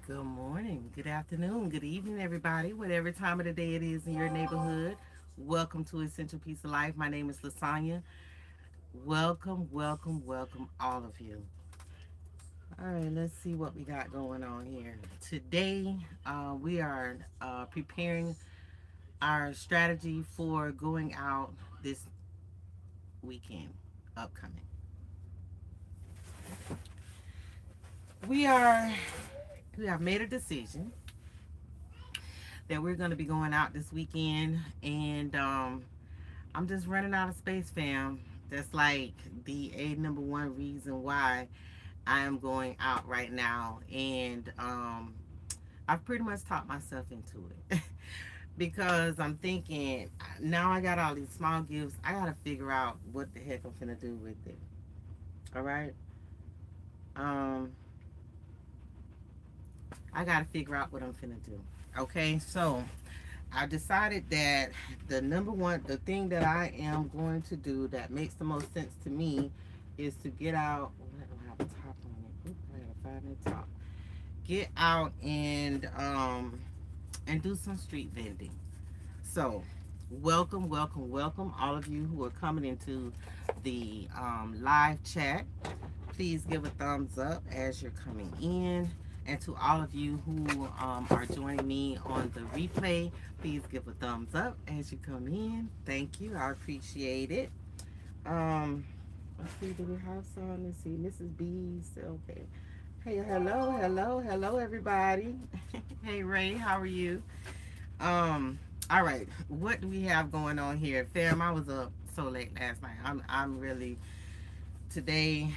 Good morning, good afternoon, good evening, everybody, whatever time of the day it is in your neighborhood. Welcome to Essential Piece of Life. My name is Lasagna. Welcome, welcome, welcome, all of you. All right, let's see what we got going on here. Today, we are preparing our strategy for going out this weekend, upcoming. We are, we have made a decision that we're going to be going out this weekend, and I'm just running out of space, fam. That's like the number one reason why I am going out right now. And I've pretty much talked myself into it because I'm thinking now I got all these small gifts. I got to figure out what the heck I'm going to do with it. All right. Um, I got to figure out what I'm going to do. Okay. So I decided that the thing that I am going to do that makes the most sense to me is to get out. Oh, I don't have a top on it. Oop, I gotta find a top. Get out and do some street vending. So, welcome, welcome, welcome, all of you who are coming into the live chat. Please give a thumbs up as you're coming in. And to all of you who are joining me on the replay, please give a thumbs up as you come in. Thank you. I appreciate it. Um, let's see, do we have some? Let's see, Mrs. B's. Okay. Hey, hello, hello, hello, everybody. Hey, Ray, how are you? Um, all right. What do we have going on here? Fam, I was up so late last night. I'm really today.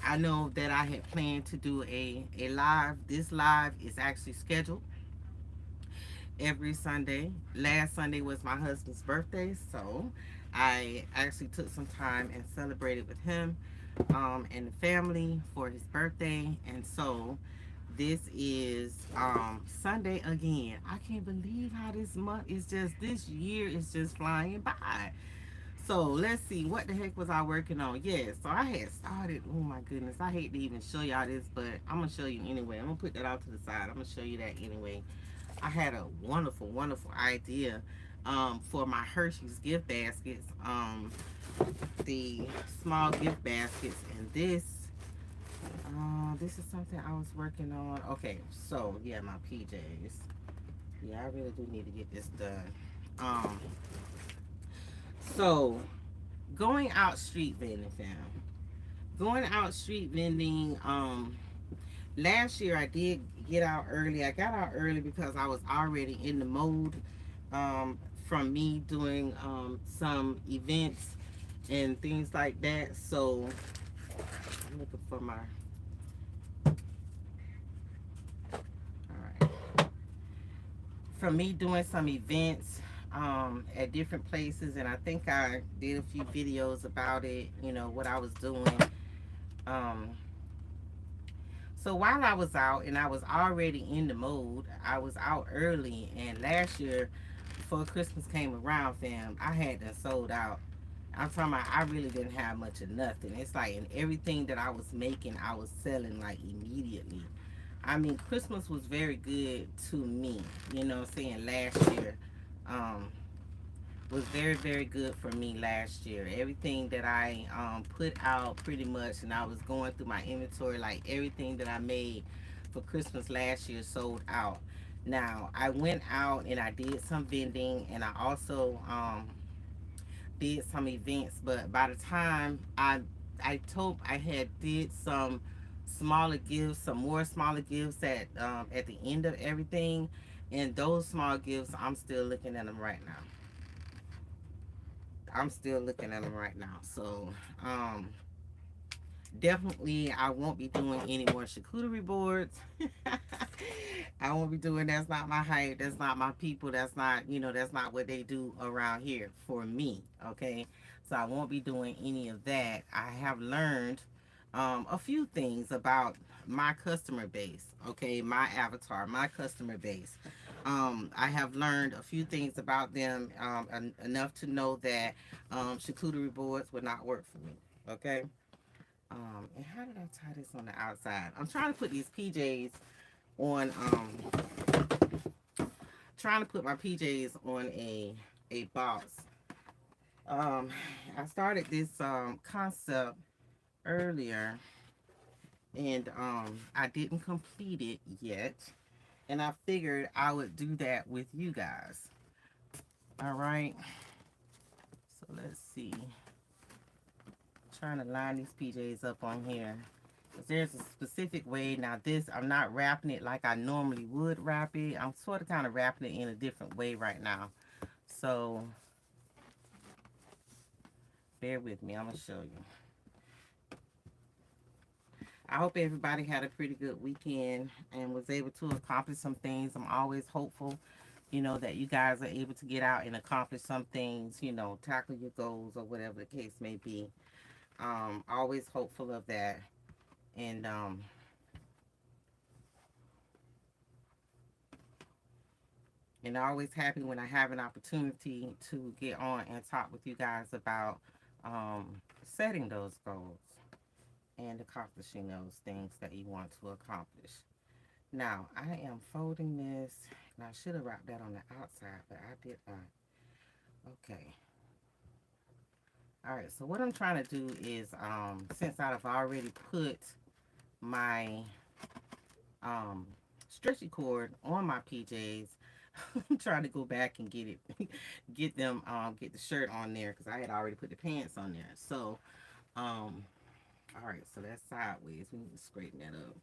I know that I had planned to do a live. This live is actually scheduled every Sunday. Last Sunday was my husband's birthday, so I actually took some time and celebrated with him and the family for his birthday. And so this is Sunday again. I can't believe how this month is just, this year is just flying by. So let's see, what the heck was I working on? Yeah, so I had started, oh my goodness, I hate to even show y'all this, but I'm going to show you anyway. I'm going to put that out to the side. I'm going to show you that anyway. I had a wonderful, wonderful idea for my Hershey's gift baskets, the small gift baskets, and this is something I was working on. Okay, so yeah, my PJs. Yeah, I really do need to get this done. So going out street vending, fam. Going out street vending. Last year I did get out early. I got out early because I was already in the mode from me doing some events and things like that. So I'm looking for my. All right. From me doing some events at different places, and I think I did a few videos about it. You know what I was doing. Um, So while I was out and I was already in the mode, I was out early. And last year, before Christmas came around, fam, I had done sold out. I'm talking about I really didn't have much of nothing. It's like in everything that I was making, I was selling like immediately. I mean, Christmas was very good to me. You know what I'm saying? Last year. Um, was very very good for me last year. Everything that I put out pretty much, and I was going through my inventory, like everything that I made for Christmas last year sold out. Now I went out and I did some vending, and I also did some events. But by the time I had did some smaller gifts, some more smaller gifts at the end of everything, and those small gifts I'm still looking at them right now. I'm still looking at them right now. So, definitely, I won't be doing any more charcuterie boards. I won't be doing. That's not my height. That's not my people. That's not, that's not what they do around here for me. Okay, so I won't be doing any of that. I have learned a few things about my customer base. Okay, my avatar, my customer base. I have learned a few things about them enough to know that charcuterie boards would not work for me. Okay. And how did I tie this on the outside? I'm trying to put these PJs on trying to put my PJs on a box. Um, I started this concept earlier, and I didn't complete it yet, and I figured I would do that with you guys. All right. So let's see. Trying to line these PJs up on here. 'Cause there's a specific way. Now this, I'm not wrapping it like I normally would wrap it. I'm sort of kind of wrapping it in a different way right now. So bear with me. I'm going to show you. I hope everybody had a pretty good weekend and was able to accomplish some things. I'm always hopeful, you know, that you guys are able to get out and accomplish some things, you know, tackle your goals or whatever the case may be. Always hopeful of that. And and always happy when I have an opportunity to get on and talk with you guys about setting those goals and accomplishing those things that you want to accomplish. Now, I am folding this, and I should have wrapped that on the outside, but I did not. Okay. All right, so what I'm trying to do is, since I've already put my stretchy cord on my PJs, I'm trying to go back and get it, get the shirt on there because I had already put the pants on there. So, all right, so that's sideways. We need to straighten that up.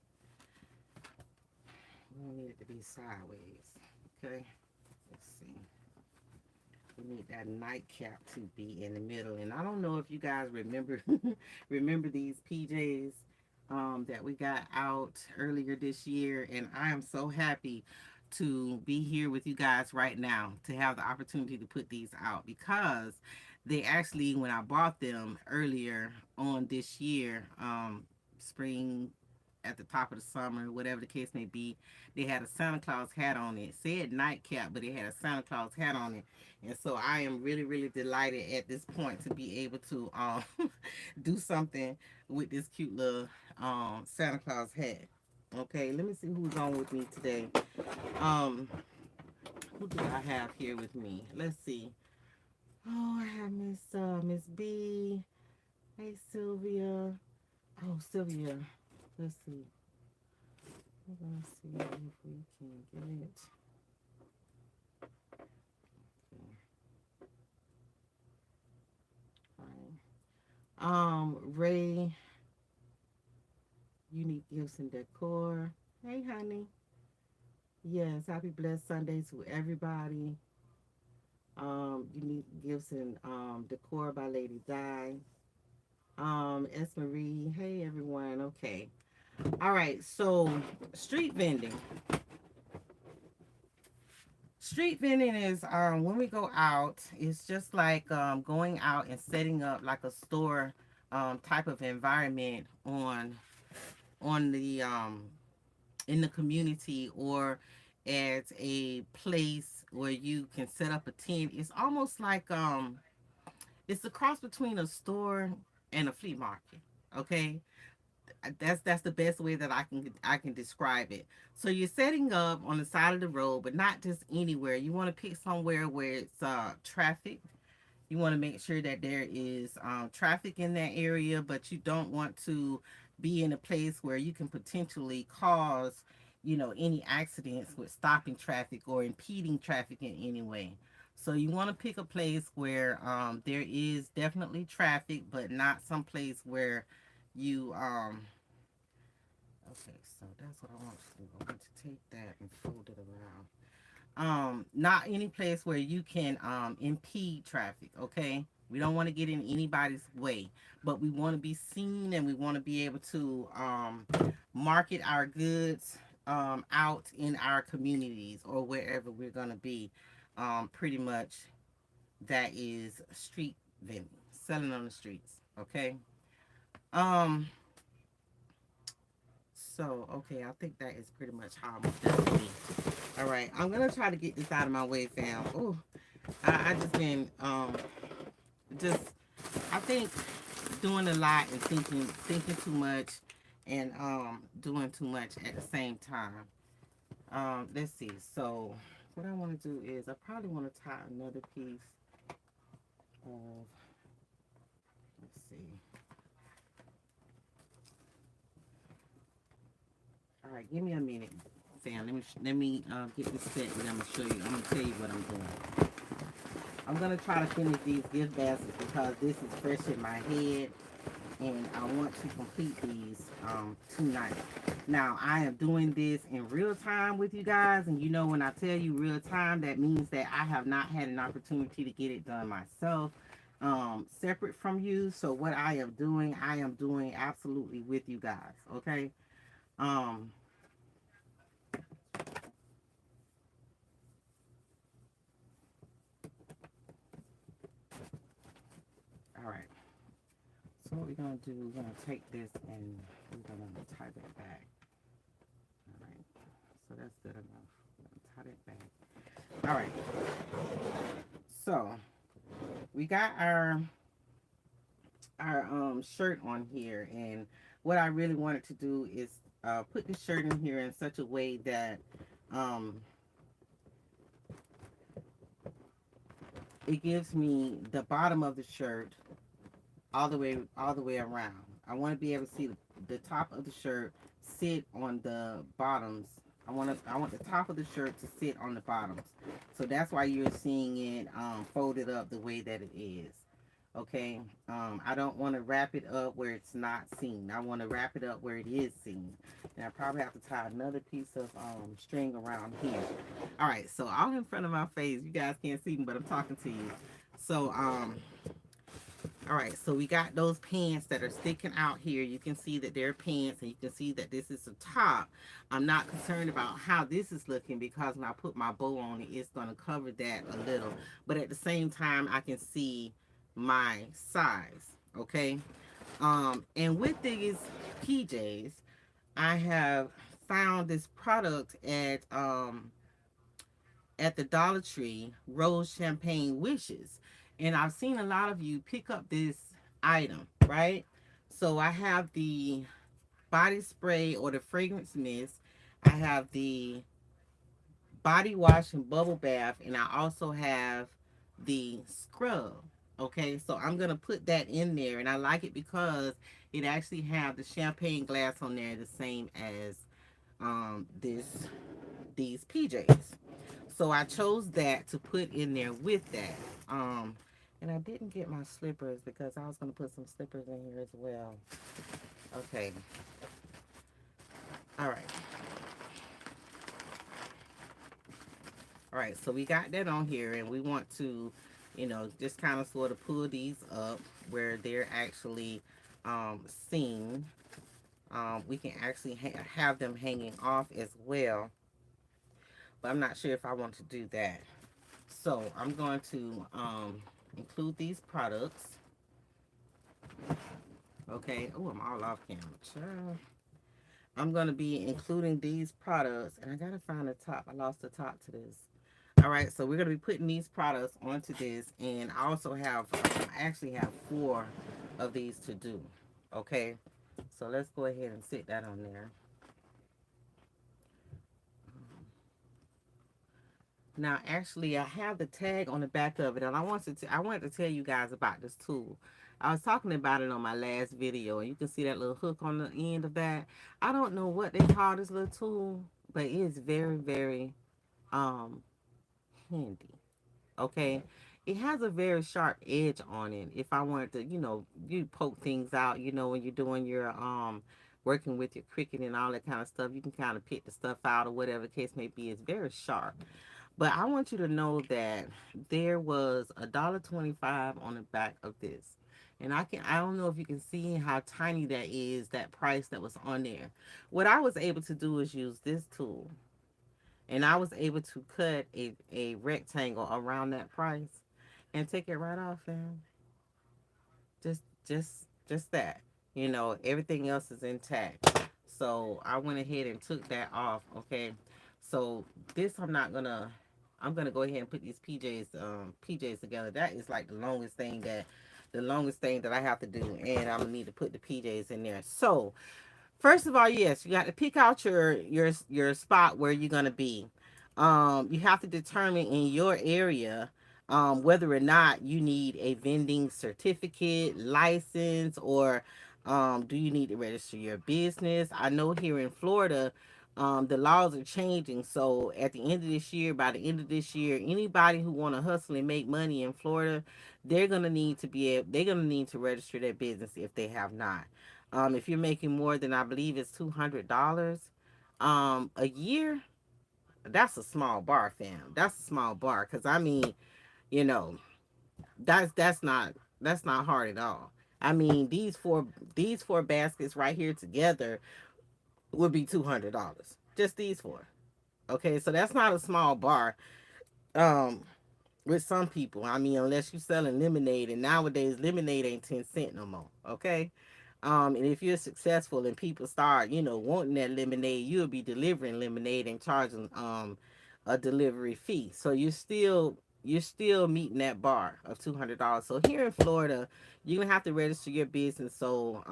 We don't need it to be sideways. Okay, let's see. We need that nightcap to be in the middle. And I don't know if you guys remember remember these PJs that we got out earlier this year. And I am so happy to be here with you guys right now to have the opportunity to put these out because they actually, when I bought them earlier on this year, spring at the top of the summer, whatever the case may be, they had a Santa Claus hat on it. It said nightcap, but it had a Santa Claus hat on it. And so I am really, really delighted at this point to be able to do something with this cute little Santa Claus hat. Okay, let me see who's on with me today. Um, who do I have here with me? Let's see. Oh, I have Miss B. Hey Sylvia. Oh, Sylvia. Let's see. We're gonna see if we can get it. Okay. Ray, Unique Gifts and Decor. Hey, honey. Yes, happy blessed Sunday to everybody. Unique Gifts and Decor by Lady Di. S. Marie. Hey, everyone. Okay. All right. So, street vending. Street vending is when we go out, it's just like going out and setting up like a store type of environment on the in the community or at a place where you can set up a tent. It's almost like it's a cross between a store and a flea market. Okay, that's the best way that I can describe it. So you're setting up on the side of the road, but not just anywhere. You want to pick somewhere where it's traffic. You want to make sure that there is traffic in that area, but you don't want to be in a place where you can potentially cause, you know, any accidents with stopping traffic or impeding traffic in any way. So you want to pick a place where there is definitely traffic, but not some place where you okay, so that's what I want to do. I want to take that and fold it around. Not any place where you can impede traffic. Okay, we don't want to get in anybody's way, but we want to be seen and we want to be able to market our goods out in our communities or wherever we're going to be. Pretty much that is street vending, selling on the streets. Okay. um so okay, I think that is pretty much how I'm gonna do. All right, I'm gonna try to get this out of my way, fam. Oh, I just been just I think doing a lot and thinking too much and doing too much at the same time. Let's see. So what I want to do is I probably want to tie another piece of, let's see. All right, give me a minute, fam. Let me get this set, and I'm gonna show you. I'm gonna tell you what I'm doing. I'm gonna try to finish these gift baskets because this is fresh in my head, and I want to complete these tonight. Now I am doing this in real time with you guys, and you know when I tell you real time, that means that I have not had an opportunity to get it done myself, separate from you. So what I am doing absolutely with you guys. Okay. Um. All right. So what we're gonna do? We're gonna take this and we're gonna tie that back. All right. So that's good enough. We're gonna tie that back. All right. So we got our shirt on here, and what I really wanted to do is put the shirt in here in such a way that um it gives me the bottom of the shirt all the way around. I want to be able to see the top of the shirt sit on the bottoms. I want the top of the shirt to sit on the bottoms. So that's why you're seeing it folded up the way that it is. Okay. I don't want to wrap it up where it's not seen. I want to wrap it up where it is seen. And I probably have to tie another piece of string around here. All right. So all in front of my face. You guys can't see me, but I'm talking to you. So all right, so we got those pants that are sticking out here. You can see that they're pants, and you can see that this is the top. I'm not concerned about how this is looking because when I put my bow on it, it's going to cover that a little. But at the same time, I can see my size, okay? And with these PJs, I have found this product at the Dollar Tree, Rose Champagne Wishes. And I've seen a lot of you pick up this item, right? So I have the body spray or the fragrance mist. I have the body wash and bubble bath, and I also have the scrub. Okay, so I'm gonna put that in there, and I like it because it actually have the champagne glass on there, the same as this these PJs. So I chose that to put in there with that. And I didn't get my slippers because I was gonna put some slippers in here as well. Okay. All right. All right. So we got that on here, and we want to, just kind of sort of pull these up where they're actually seen. We can actually have them hanging off as well, but I'm not sure if I want to do that. So I'm going to include these products. Okay. Oh, I'm all off camera. Child. I'm going to be including these products. And I got to find the top. I lost the top to this. All right. So we're going to be putting these products onto this. And I also have, I actually have 4 of these to do. Okay. So let's go ahead and sit that on there. Now, actually, I have the tag on the back of it, and I wanted to tell you guys about this tool. I was talking about it on my last video, and you can see that little hook on the end of that. I don't know what they call this little tool, but it is very, very um handy. Okay, it has a very sharp edge on it. If I wanted to, you poke things out, when you're doing your working with your cricket and all that kind of stuff, you can kind of pick the stuff out or whatever the case may be. It's very sharp. But I want you to know that there was $1.25 on the back of this. And I don't know if you can see how tiny that is, that price that was on there. What I was able to do is use this tool. And I was able to cut a rectangle around that price and take it right off, and just just that. Everything else is intact. So I went ahead and took that off. Okay. So this I'm gonna go ahead and put these PJs together. That is like the longest thing that I have to do, and I'm gonna need to put the PJs in there. So First of all, yes, you got to pick out your spot where you're gonna be. You have to determine in your area whether or not you need a vending certificate, license, or do you need to register your business. I know here in Florida, the laws are changing. So at the end of this year, by the end of this year, anybody who want to hustle and make money in Florida, they're gonna need to register their business if they have not. If you're making more than, I believe it's $200 a year, that's a small bar, fam. That's a small bar. Cause I mean, you know, that's not hard at all. I mean, these four baskets right here together would be $200. Just these four. Okay, so that's not a small bar. Um, with some people, I mean, unless you selling lemonade, and nowadays lemonade ain't 10 cents no more. Okay. And if you're successful and people start, wanting that lemonade, you'll be delivering lemonade and charging a delivery fee. So you're still meeting that bar of $200. So here in Florida, you're gonna have to register your business. So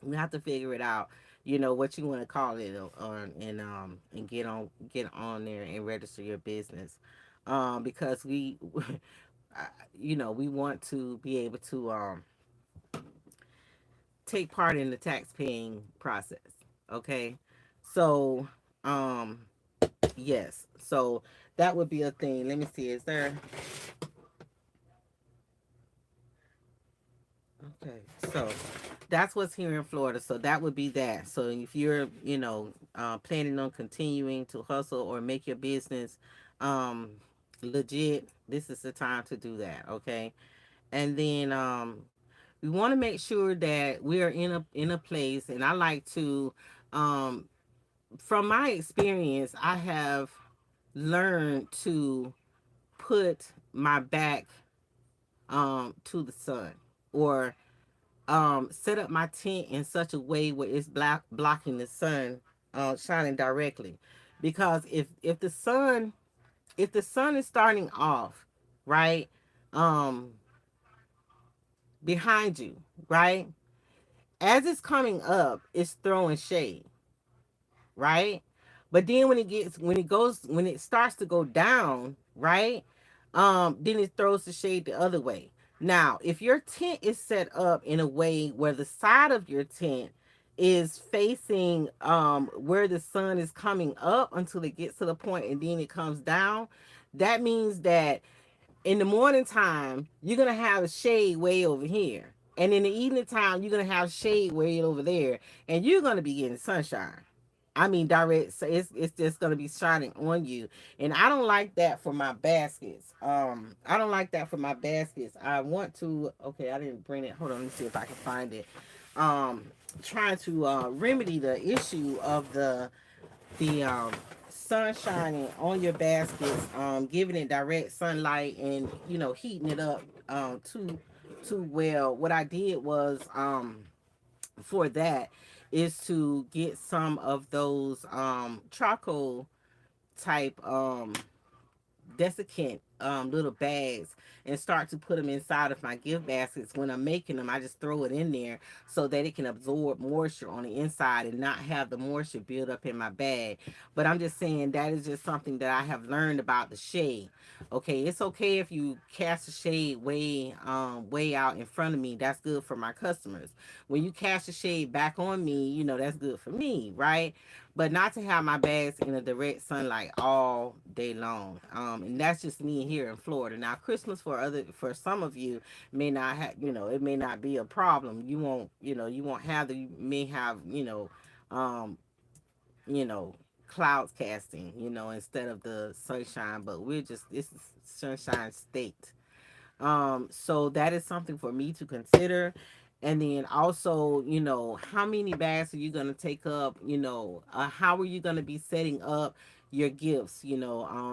you have to figure it out. What you want to call it, and get on there and register your business, because we want to be able to take part in the tax paying process. Okay. So, um, yes. So that would be a thing. Let me see. Is there? Okay. So that's what's here in Florida. So that would be that. So if you're, planning on continuing to hustle or make your business, um, legit, this is the time to do that. Okay. And then, we want to make sure that we are in a place, and I like to, um, from my experience, I have learned to put my back to the sun, or set up my tent in such a way where it's blocking the sun shining directly. Because if the sun is starting off right, um behind you, right, as it's coming up, it's throwing shade, right? But then when it starts to go down, right? Then it throws the shade the other way. Now, if your tent is set up in a way where the side of your tent is facing where the sun is coming up until it gets to the point and then it comes down, that means that in the morning time, you're gonna have a shade way over here. And in the evening time, you're gonna have shade way over there. And you're gonna be getting sunshine. I mean direct, so it's just gonna be shining on you. And I don't like that for my baskets. I don't like that for my baskets. I want to, okay, I didn't bring it. Hold on, let me see if I can find it. Um Trying to remedy the issue of the sun shining on your baskets, giving it direct sunlight, and heating it up too well. What I did was, for that, is to get some of those charcoal type desiccant little bags, and start to put them inside of my gift baskets. When I'm making them, I just throw it in there so that it can absorb moisture on the inside and not have the moisture build up in my bag. But I'm just saying that is just something that I have learned about the shade. Okay, it's okay if you cast a shade way out in front of me. That's good for my customers. When you cast a shade back on me, that's good for me, right? But not to have my bags in the direct sunlight all day long. And that's just me here in Florida. Now, Christmas for some of you may not have, it may not be a problem. You won't have you may have, um, you know, clouds casting, instead of the sunshine. But this is sunshine state. So that is something for me to consider. And then also, how many bags are you going to take up? How are you going to be setting up your gifts?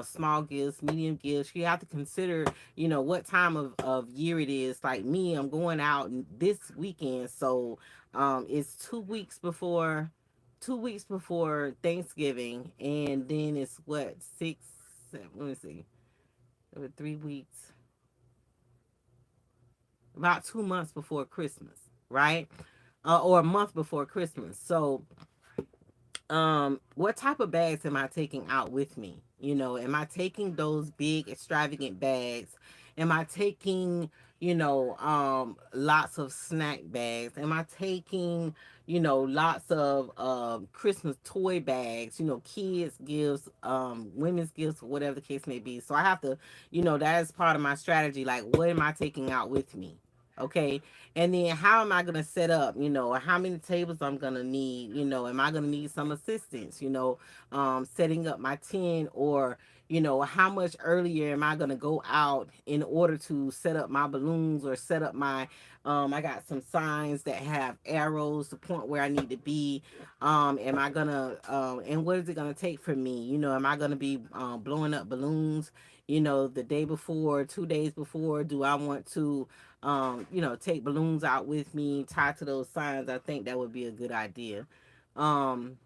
Small gifts, medium gifts. You have to consider, what time of year it is. Like me, I'm going out this weekend. So, it's 2 weeks before Thanksgiving. And then it's what, six, seven, let me see, over 3 weeks, about 2 months before Christmas, right? or a month before Christmas. So what type of bags am I taking out with me? Am I taking those big extravagant bags? Am I taking, lots of snack bags? Am I taking, lots of Christmas toy bags, kids gifts, women's gifts, whatever the case may be? So I have to, that is part of my strategy. Like, what am I taking out with me? Okay. And then how am I going to set up, how many tables I'm going to need, am I going to need some assistance, setting up my tent, or, how much earlier am I going to go out in order to set up my balloons, or set up my, I got some signs that have arrows to point where I need to be. Am I going to, and what is it going to take for me? Am I going to be blowing up balloons, the day before, 2 days before? Do I want to, take balloons out with me, tied to those signs? I think that would be a good idea. Um,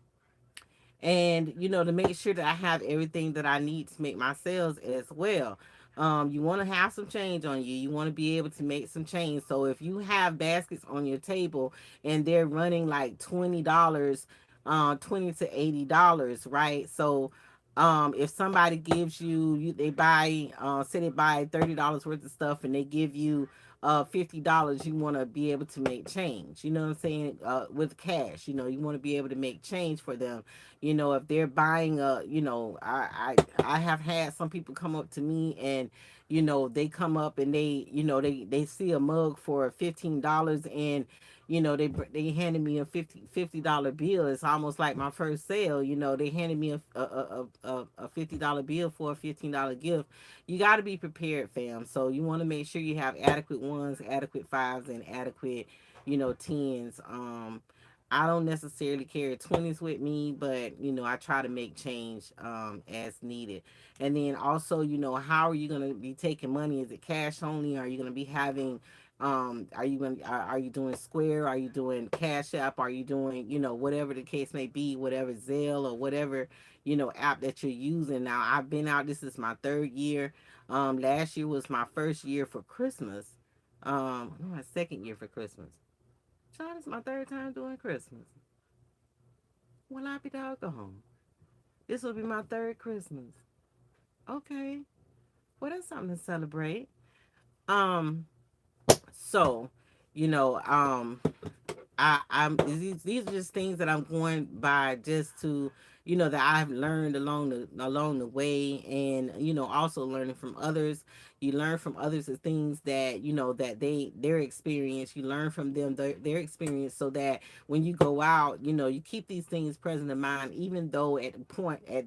and to make sure that I have everything that I need to make my sales as well. You want to have some change on you. You want to be able to make some change. So if you have baskets on your table and they're running like $20, $20 to $80, right? So if somebody gives they buy, say they buy $30 worth of stuff, and they give you $50, you want to be able to make change. You know what I'm saying? With cash, you want to be able to make change for them. If they're buying I have had some people come up to me, and they come up and they see a mug for $15, and they handed me a $50 bill. It's almost like my first sale. They handed me a $50 bill for a $15 gift. You got to be prepared, fam. So you want to make sure you have adequate ones, adequate fives, and adequate tens. I don't necessarily carry 20s with me, but I try to make change as needed. And then also, how are you going to be taking money? Is it cash only? Are you going to be having are you doing Square? Are you doing Cash App? Are you doing, whatever the case may be, whatever Zelle or whatever, app that you're using? Now, I've been out, this is my third year. Last year was my first year for Christmas. My second year for Christmas. Child, it's my third time doing Christmas. Well, I be doggone. This will be my third Christmas. Okay. Well, that's something to celebrate. Um, so, you know, um, I'm these are just things that I'm going by, just to that I've learned along the way, and also learning from others. You learn from others the things that that their experience. You learn from them their experience, so that when you go out, you keep these things present in mind, even though at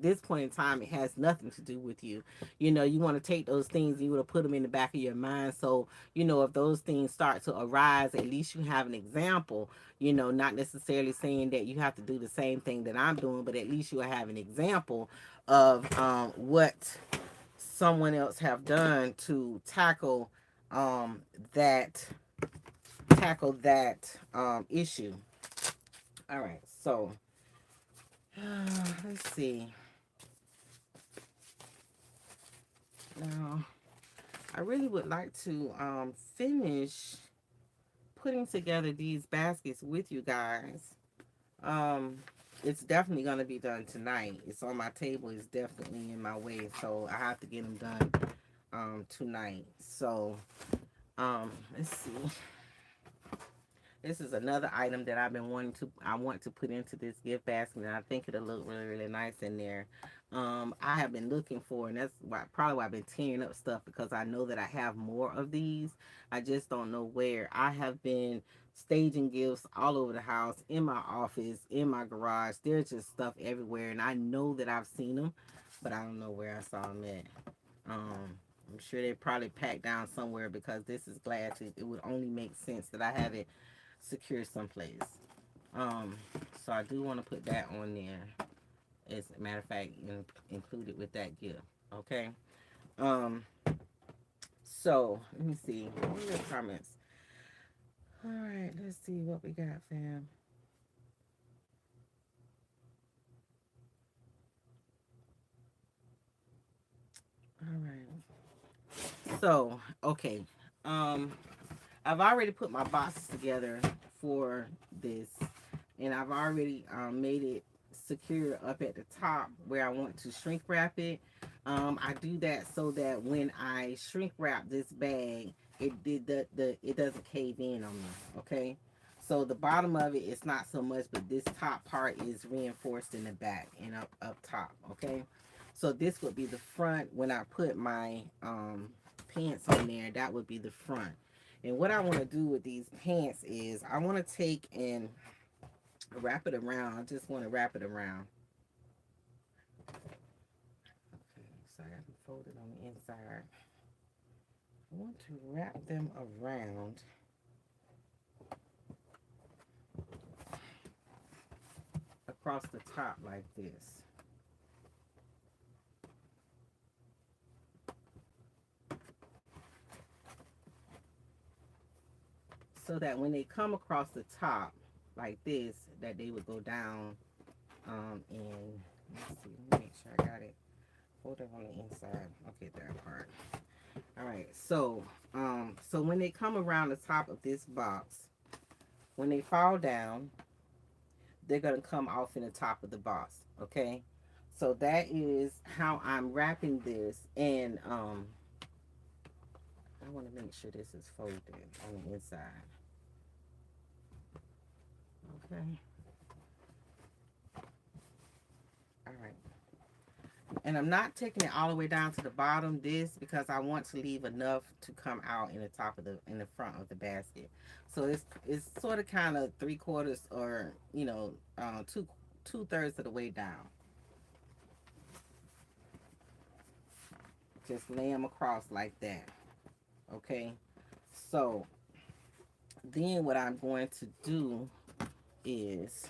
this point in time it has nothing to do with you. You want to take those things and you want to put them in the back of your mind, so if those things start to arise, at least you have an example. Not necessarily saying that you have to do the same thing that I'm doing, but at least you'll have an example of what someone else have done to um, that tackle that issue. All right, so let's see. Now, I really would like to finish putting together these baskets with you guys. Um, it's definitely gonna be done tonight. It's on my table. It's definitely in my way, so I have to get them done tonight. So let's see. This is another item that I want to put into this gift basket, and I think it'll look really, really nice in there. I have been looking for, and that's probably why I've been tearing up stuff, because I know that I have more of these. I just don't know where. I have been staging gifts all over the house, in my office, in my garage. There's just stuff everywhere, and I know that I've seen them, but I don't know where I saw them at. I'm sure they probably packed down somewhere, because this is glass. It would only make sense that I have it secure someplace. Um, so I do want to put that on there. As a matter of fact, included with that gift. Okay. Um, so let me see. What are your comments? All right, let's see what we got, fam. All right. So, okay. Um, I've already put my boxes together for this, and I've already made it secure up at the top where I want to shrink wrap it. I do that so that when I shrink wrap this bag, it doesn't cave in on me. Okay, so the bottom of it is not so much, but this top part is reinforced in the back and up top. Okay, so this would be the front when I put my pants on there. That would be the front. And what I want to do with these pants is I want to take and wrap it around. I just want to wrap it around. Okay, so I got them folded on the inside. I want to wrap them around across the top like this. So that when they come across the top like this, that they would go down and let's see, let me make sure I got it. Hold it on the inside. Okay, that part. All right, so when they come around the top of this box, when they fall down, they're gonna come off in the top of the box. Okay, so that is how I'm wrapping this, and I want to make sure this is folded on the inside. Okay. All right. And I'm not taking it all the way down to the bottom this because I want to leave enough to come out in the top of the front of the basket. So it's sort of kind of 3/4 or two thirds of the way down. Just lay them across like that. Okay. So then what I'm going to do is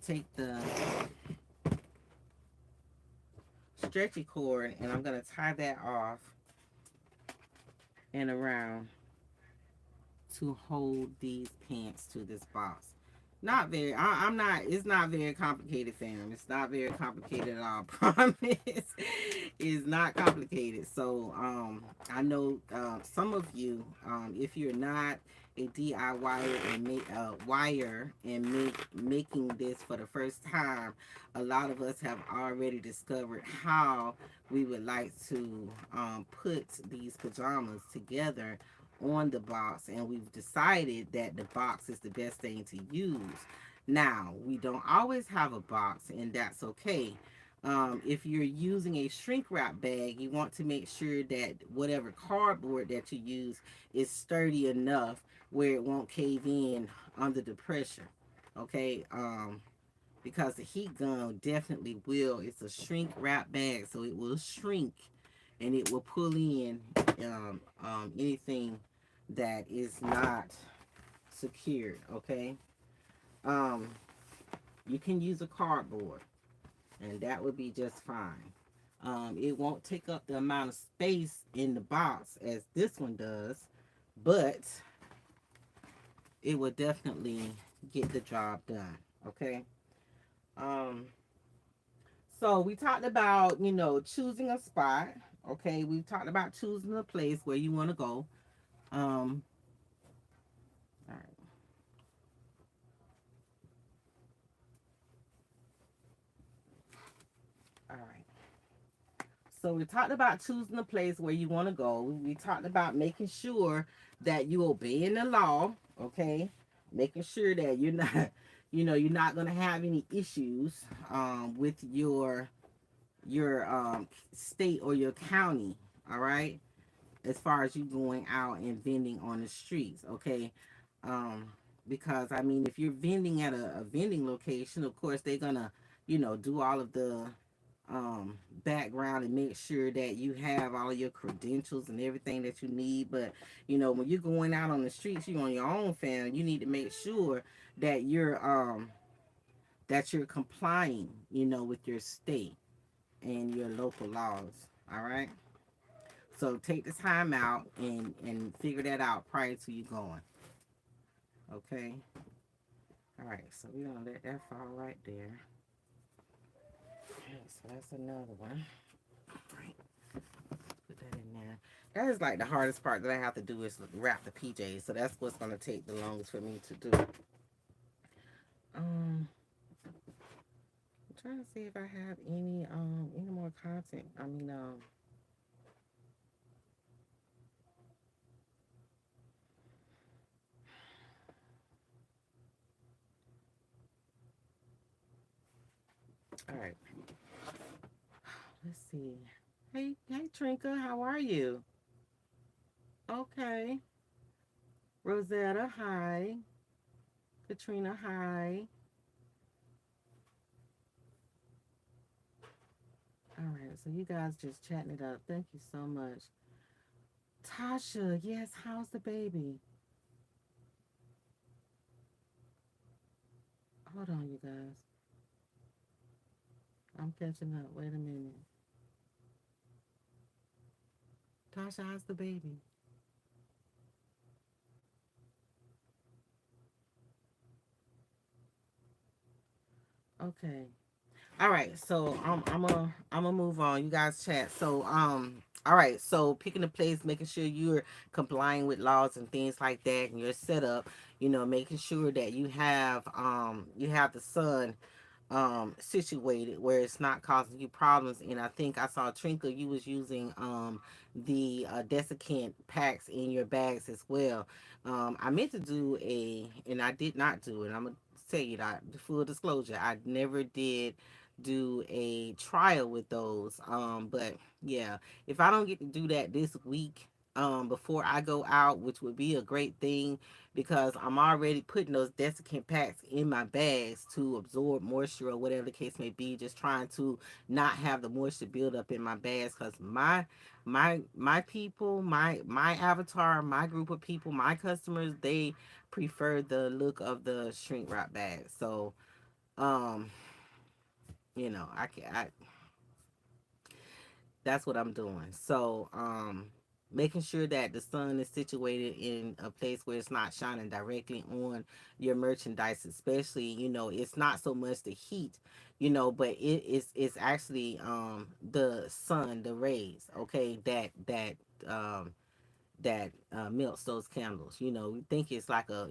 take the stretchy cord and I'm going to tie that off and around to hold these pants to this box. Not very, I'm not, it's not very complicated, fam. It's not very complicated at all. Promise. It's not complicated. So, I know some of you, if you're not a DIY and wire and making this for the first time, a lot of us have already discovered how we would like to put these pajamas together on the box, and we've decided that the box is the best thing to use. Now, we don't always have a box, and that's okay. If you're using a shrink wrap bag, you want to make sure that whatever cardboard that you use is sturdy enough where it won't cave in under the pressure. Okay, because the heat gun definitely will. It's a shrink wrap bag, so it will shrink and it will pull in anything that is not secured. Okay, um, you can use a cardboard, and that would be just fine. It won't take up the amount of space in the box as this one does, but it will definitely get the job done. Okay. Um, so we talked about, choosing a spot. Okay, we've talked about choosing a place where you want to go. Um, all right. All right. So we talked about choosing a place where you want to go. We talked about making sure that you obeying the law. Okay, making sure that you're not, you're not gonna have any issues with your state or your county. All right, as far as you going out and vending on the streets. Okay, um, because I mean, if you're vending at a vending location, of course they're gonna, do all of the background and make sure that you have all your credentials and everything that you need. But when you're going out on the streets, you're on your own, fam. You need to make sure that you're complying, with your state and your local laws. All right. So take the time out and figure that out prior to you going. Okay. All right. So we're gonna let that fall right there. Okay, so that's another one. Right. Put that in there. That is like the hardest part that I have to do is wrap the PJs. So that's what's going to take the longest for me to do. I'm trying to see if I have any more content. All right. Let's see. Hey, Trinka, how are you? Okay. Rosetta, hi. Katrina, hi. All right, so you guys just chatting it up. Thank you so much. Tasha, yes, how's the baby? Hold on, you guys. I'm catching up. Wait a minute. Tasha, how's the baby? Okay. All right, so I'm gonna move on. You guys chat. So all right, so picking a place, making sure you're complying with laws and things like that, and your setup. Making sure that you have the sun situated where it's not causing you problems. And I think I saw Trinka, you was using the desiccant packs in your bags as well. I meant to do and I did not do it. I'm gonna tell you that, full disclosure, I never did do a trial with those. But yeah, if I don't get to do that this week, before I go out, which would be a great thing, because I'm already putting those desiccant packs in my bags to absorb moisture or whatever the case may be, just trying to not have the moisture build up in my bags, because my people, my avatar, my group of people, my customers, they prefer the look of the shrink wrap bag. So um I can that's what I'm doing. So making sure that the sun is situated in a place where it's not shining directly on your merchandise, especially, it's not so much the heat, but it's actually the sun, the rays, okay, um that melts those candles. We think it's like a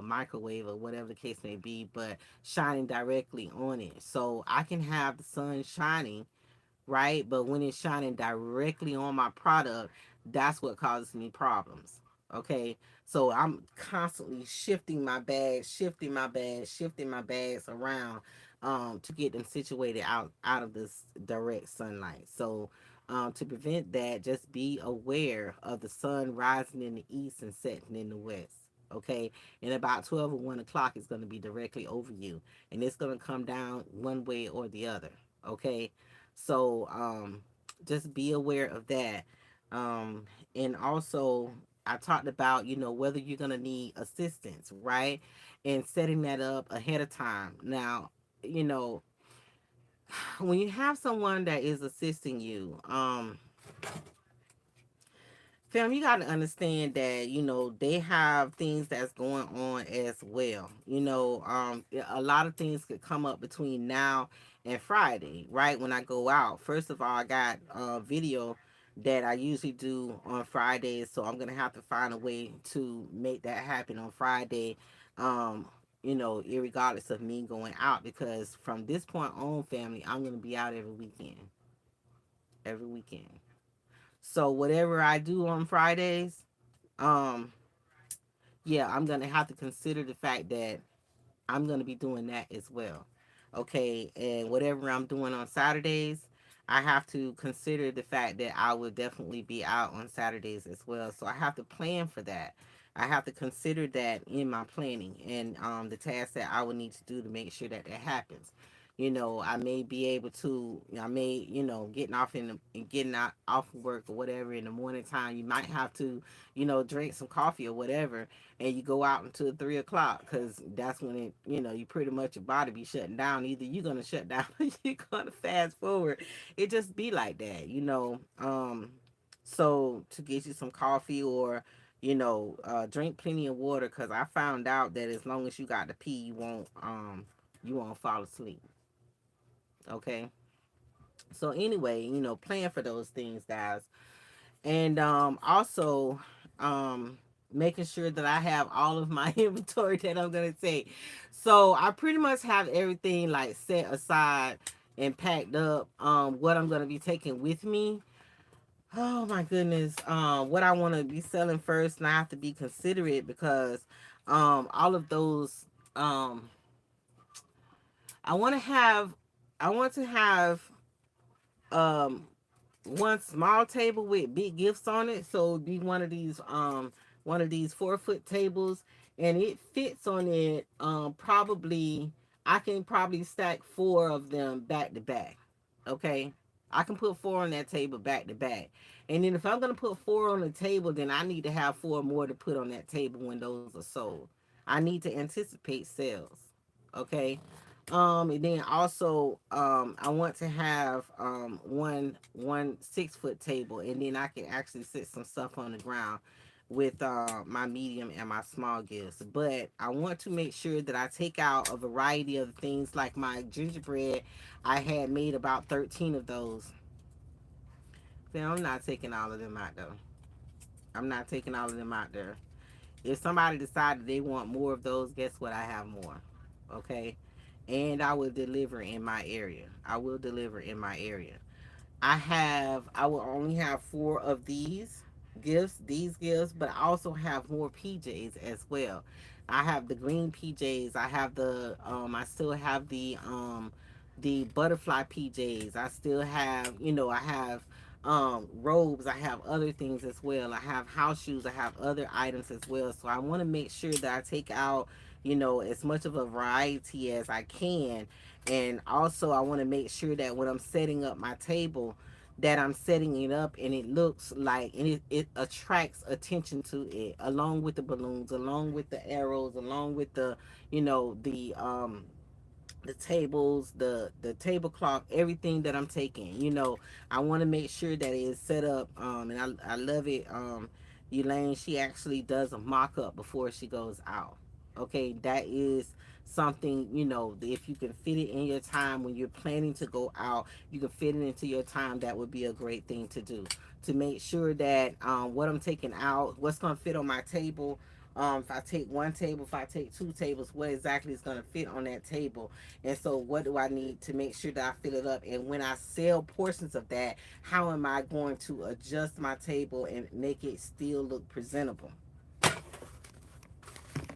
microwave or whatever the case may be, but shining directly on it. So I can have the sun shining, right? But when it's shining directly on my product, that's what causes me problems. Okay. So I'm constantly shifting my bags, shifting my bags around to get them situated out of this direct sunlight. So to prevent that, just be aware of the sun rising in the east and setting in the west. Okay. And about 12 or 1 o'clock, it's going to be directly over you. And it's going to come down one way or the other. Okay. So just be aware of that. And also, I talked about, whether you're going to need assistance, right? And setting that up ahead of time. Now, you know, when you have someone that is assisting you, fam, you got to understand that, they have things that's going on as well. A lot of things could come up between now and Friday, right? When I go out, first of all, I got a video that I usually do on Fridays, so I'm going to have to find a way to make that happen on Friday. Um, Irregardless of me going out, because from this point on, family, I'm going to be out every weekend. Every weekend. So whatever I do on Fridays, um, yeah, I'm gonna have to consider the fact that I'm going to be doing that as well. Okay. And whatever I'm doing on Saturdays, I have to consider the fact that I will definitely be out on Saturdays as well. So I have to plan for that. I have to consider that in my planning and the tasks that I will need to do to make sure that that happens. I may be able to, I may, getting out off of work or whatever in the morning time, you might have to, drink some coffee or whatever, and you go out until 3 o'clock, because that's when you pretty much, your body be shutting down. Either you're gonna shut down or you're gonna fast forward. It just be like that. So to get you some coffee, or drink plenty of water, because I found out that as long as you got to pee, you won't fall asleep. Okay. So anyway, plan for those things, guys. And also, making sure that I have all of my inventory that I'm gonna take. So I pretty much have everything like set aside and packed up. What I'm gonna be taking with me. Oh my goodness. What I want to be selling first, and I have to be considerate because all of those I want to have I want to have um one small table with big gifts on it. So it'd be one of these 4 foot tables, and it fits on it. Probably I can probably stack 4 of them back to back. Okay. I can put 4 on that table back to back. And then if I'm gonna put 4 on the table, then I need to have 4 more to put on that table when those are sold. I need to anticipate sales. Okay. And then also, I want to have one 6 foot table, and then I can actually set some stuff on the ground with my medium and my small gifts. But I want to make sure that I take out a variety of things like my gingerbread. I had made about 13 of those. Then I'm not taking all of them out though. I'm not taking all of them out there. If somebody decided they want more of those, guess what? I have more. Okay. And I will deliver in my area. I will deliver in my area. I will only have 4 of these gifts, but I also have more PJs as well. I have the green PJs. I still have the butterfly PJs. I still have, I have robes. I have other things as well. I have house shoes. I have other items as well. So I want to make sure that I take out, as much of a variety as I can. And also I want to make sure that when I'm setting up my table, that I'm setting it up and it looks like, and it attracts attention to it, along with the balloons, along with the arrows, along with the tables, the tablecloth, everything that I'm taking. I want to make sure that it is set up. And I love it. Elaine, she actually does a mock up before she goes out. Okay, that is something, if you can fit it in your time when you're planning to go out, you can fit it into your time. That would be a great thing to do, to make sure that what I'm taking out, what's going to fit on my table. If I take one table, if I take 2 tables, what exactly is going to fit on that table? And so, what do I need to make sure that I fill it up? And when I sell portions of that, how am I going to adjust my table and make it still look presentable?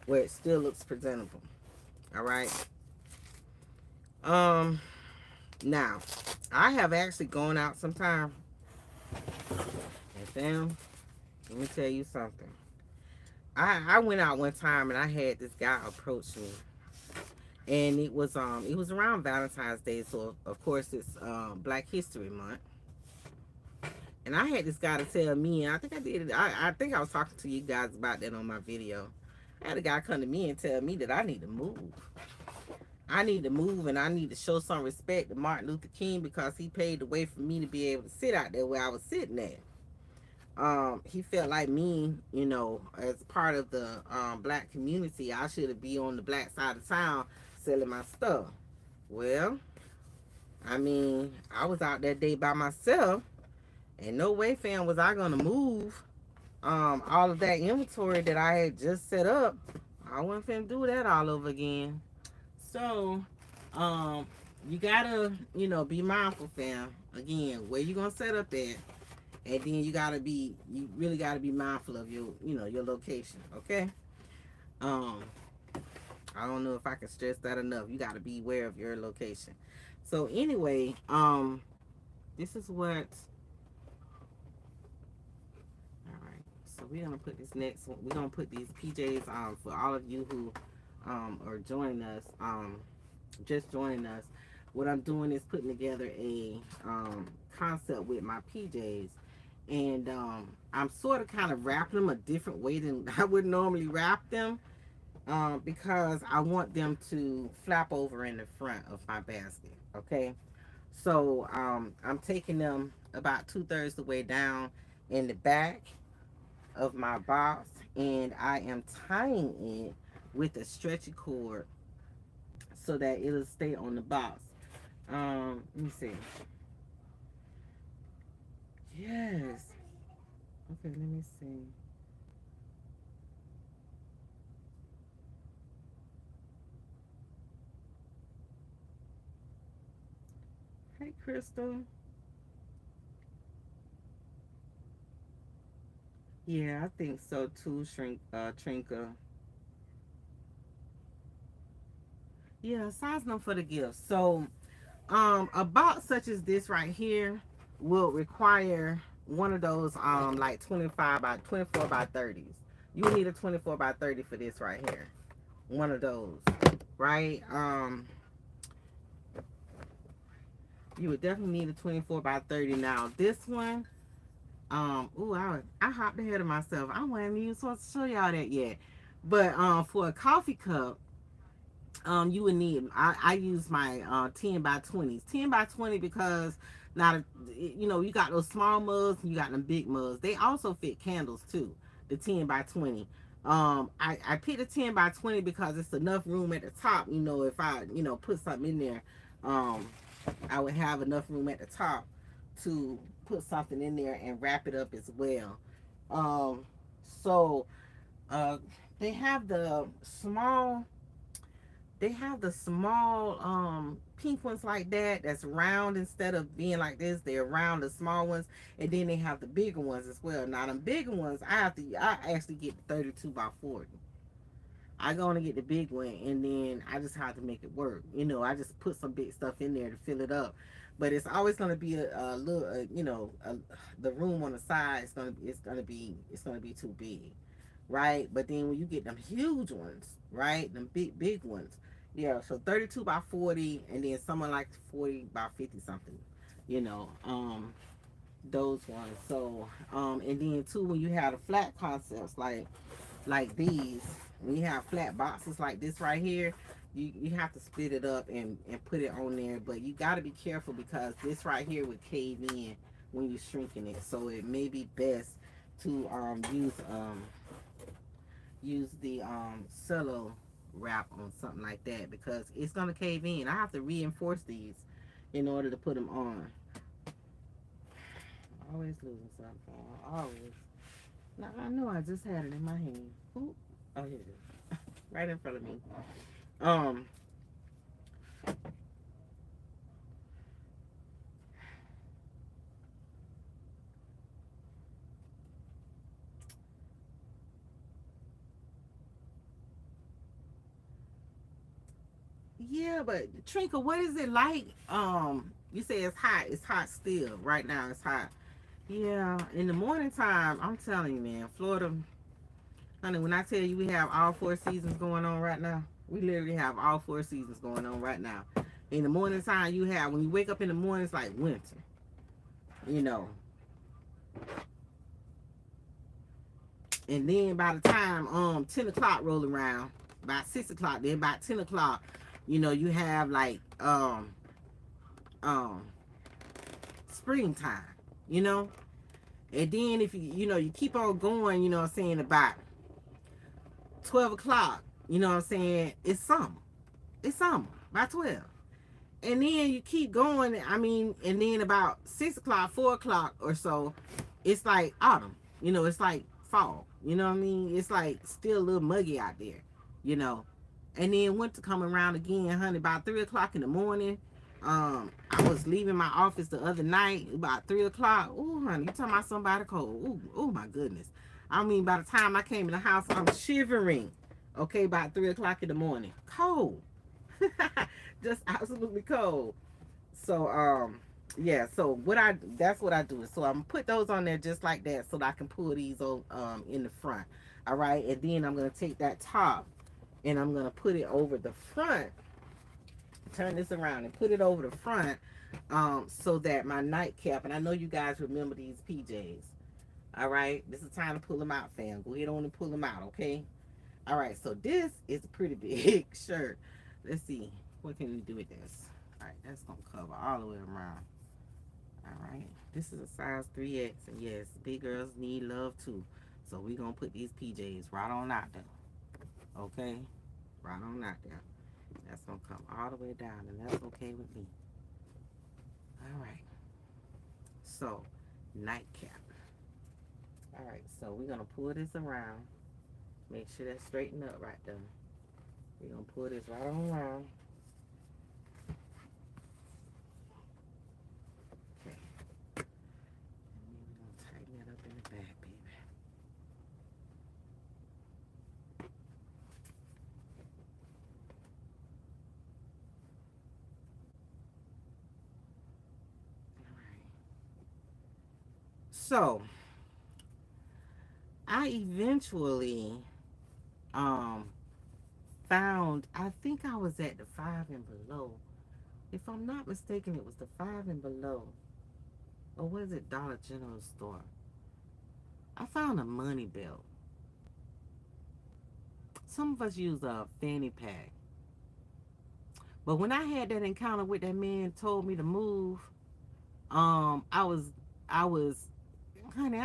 Where it still looks presentable. All right. Um. Now, I have actually gone out sometime, and fam, let me tell you something. I went out one time and I had this guy approach me, and it was around Valentine's Day, so of course it's Black History Month. And I had this guy to tell me, and I think I did it. I think I was talking to you guys about that on my video. I had a guy come to me and tell me that I need to move. I need to move, and I need to show some respect to Martin Luther King because he paved the way for me to be able to sit out there where I was sitting at. He felt like me, as part of the black community, I should be on the black side of town selling my stuff. Well, I mean, I was out that day by myself, and no way, fam, was I gonna move all of that inventory that I had just set up. I wasn't finna do that all over again. So, um, you gotta, be mindful, fam. Again, where you gonna set up at, and then you really gotta be mindful of your location. Okay. Um, I don't know if I can stress that enough. You gotta be aware of your location. So anyway, this is what. All right. So we're gonna put this next one. We're gonna put these PJs for all of you who are joining us. Just joining us. What I'm doing is putting together a concept with my PJs, and I'm sort of kind of wrapping them a different way than I would normally wrap them, because I want them to flap over in the front of my basket. Okay, so I'm taking them about 2/3 the way down in the back of my box, and I am tying it with a stretchy cord so that it'll stay on the box. Let me see. Yes. Okay, let me see. Crystal. Yeah, I think so too, Trinka. Yeah, size them for the gift. So, a box such as this right here will require one of those like 25 by 24 by 30s. You need a 24 by 30 for this right here. One of those, right? You would definitely need a 24 by 30. Now this one, ooh, I hopped ahead of myself. I wasn't even supposed to show y'all that yet. But for a coffee cup, you would need, I use my 10 by 20s. 10 by 20 because now, you know, you got those small mugs and you got them big mugs. They also fit candles too, the 10 by 20. I picked a 10 by 20 because it's enough room at the top. You know, if I, you know, put something in there, um, I would have enough room at the top to put something in there and wrap it up as well. Um, so uh, they have the small pink ones like that, that's round. Instead of being like this, they're round, the small ones. And then they have the bigger ones as well. Now them bigger ones, I actually get the 32 by 40. I go and get the big one, and then I just have to make it work. You know, I just put some big stuff in there to fill it up. But it's always going to be a little, you know, the room on the side is it's gonna be too big, right? But then when you get them huge ones, right, them big ones, yeah. So 32 by 40, and then someone like 40 by 50 something, you know, those ones. So and then too, when you have the flat concepts like these, when you have flat boxes like this right here, you have to split it up and put it on there. But you got to be careful because this right here would cave in when you're shrinking it. So it may be best to use the cello wrap on something like that, because it's gonna cave in. I have to reinforce these in order to put them on. Always losing something. Always. Now I know I just had it in my hand. Ooh. Oh, here it is. Right in front of me. Um, yeah, but Trinka, what is it like? You say it's hot. It's hot still. Right now, it's hot. Yeah, in the morning time, I'm telling you, man, Florida, honey, when I tell you we have all four seasons going on right now, we literally have all four seasons going on right now. In the morning time, you have, when you wake up in the morning, it's like winter, you know. And then by the time 10 o'clock roll around, about 6 o'clock, then about 10 o'clock, you know, you have like um springtime, you know. And then if you know, you keep on going, you know what I'm saying, about 12 o'clock, you know what I'm saying, it's summer. It's summer by 12. And then you keep going, I mean, and then about 6 o'clock, 4 o'clock or so, it's like autumn. You know, it's like fall. You know what I mean? It's like still a little muggy out there, you know. And then winter come around again, honey, about 3 o'clock in the morning. I was leaving my office the other night about 3 o'clock. Ooh, honey, you talking about somebody cold. Ooh, oh my goodness. I mean, by the time I came in the house, I'm shivering. Okay, about 3 o'clock in the morning. Cold. Just absolutely cold. So yeah, so that's what I do. So I'm gonna put those on there just like that so that I can pull these in the front. All right, and then I'm gonna take that top and I'm gonna put it over the front. Turn this around and put it over the front, so that my nightcap, and I know you guys remember these PJs. All right, this is time to pull them out, fam. Go ahead on and pull them out, okay? All right, so this is a pretty big shirt. Let's see, what can we do with this? All right, that's gonna cover all the way around. All right, this is a size 3X, and yes, big girls need love too. So we gonna put these PJs right on out there, okay? Right on out there. That's gonna come all the way down, and that's okay with me. All right, so nightcap. All right, so we're gonna pull this around. Make sure that's straightened up right there. We're gonna pull this right on around. So I eventually um found, I think I was at the Five and Below. If I'm not mistaken, it was the Five and Below. Or was it Dollar General store? I found a money belt. Some of us use a fanny pack. But when I had that encounter with that man told me to move, I was honey,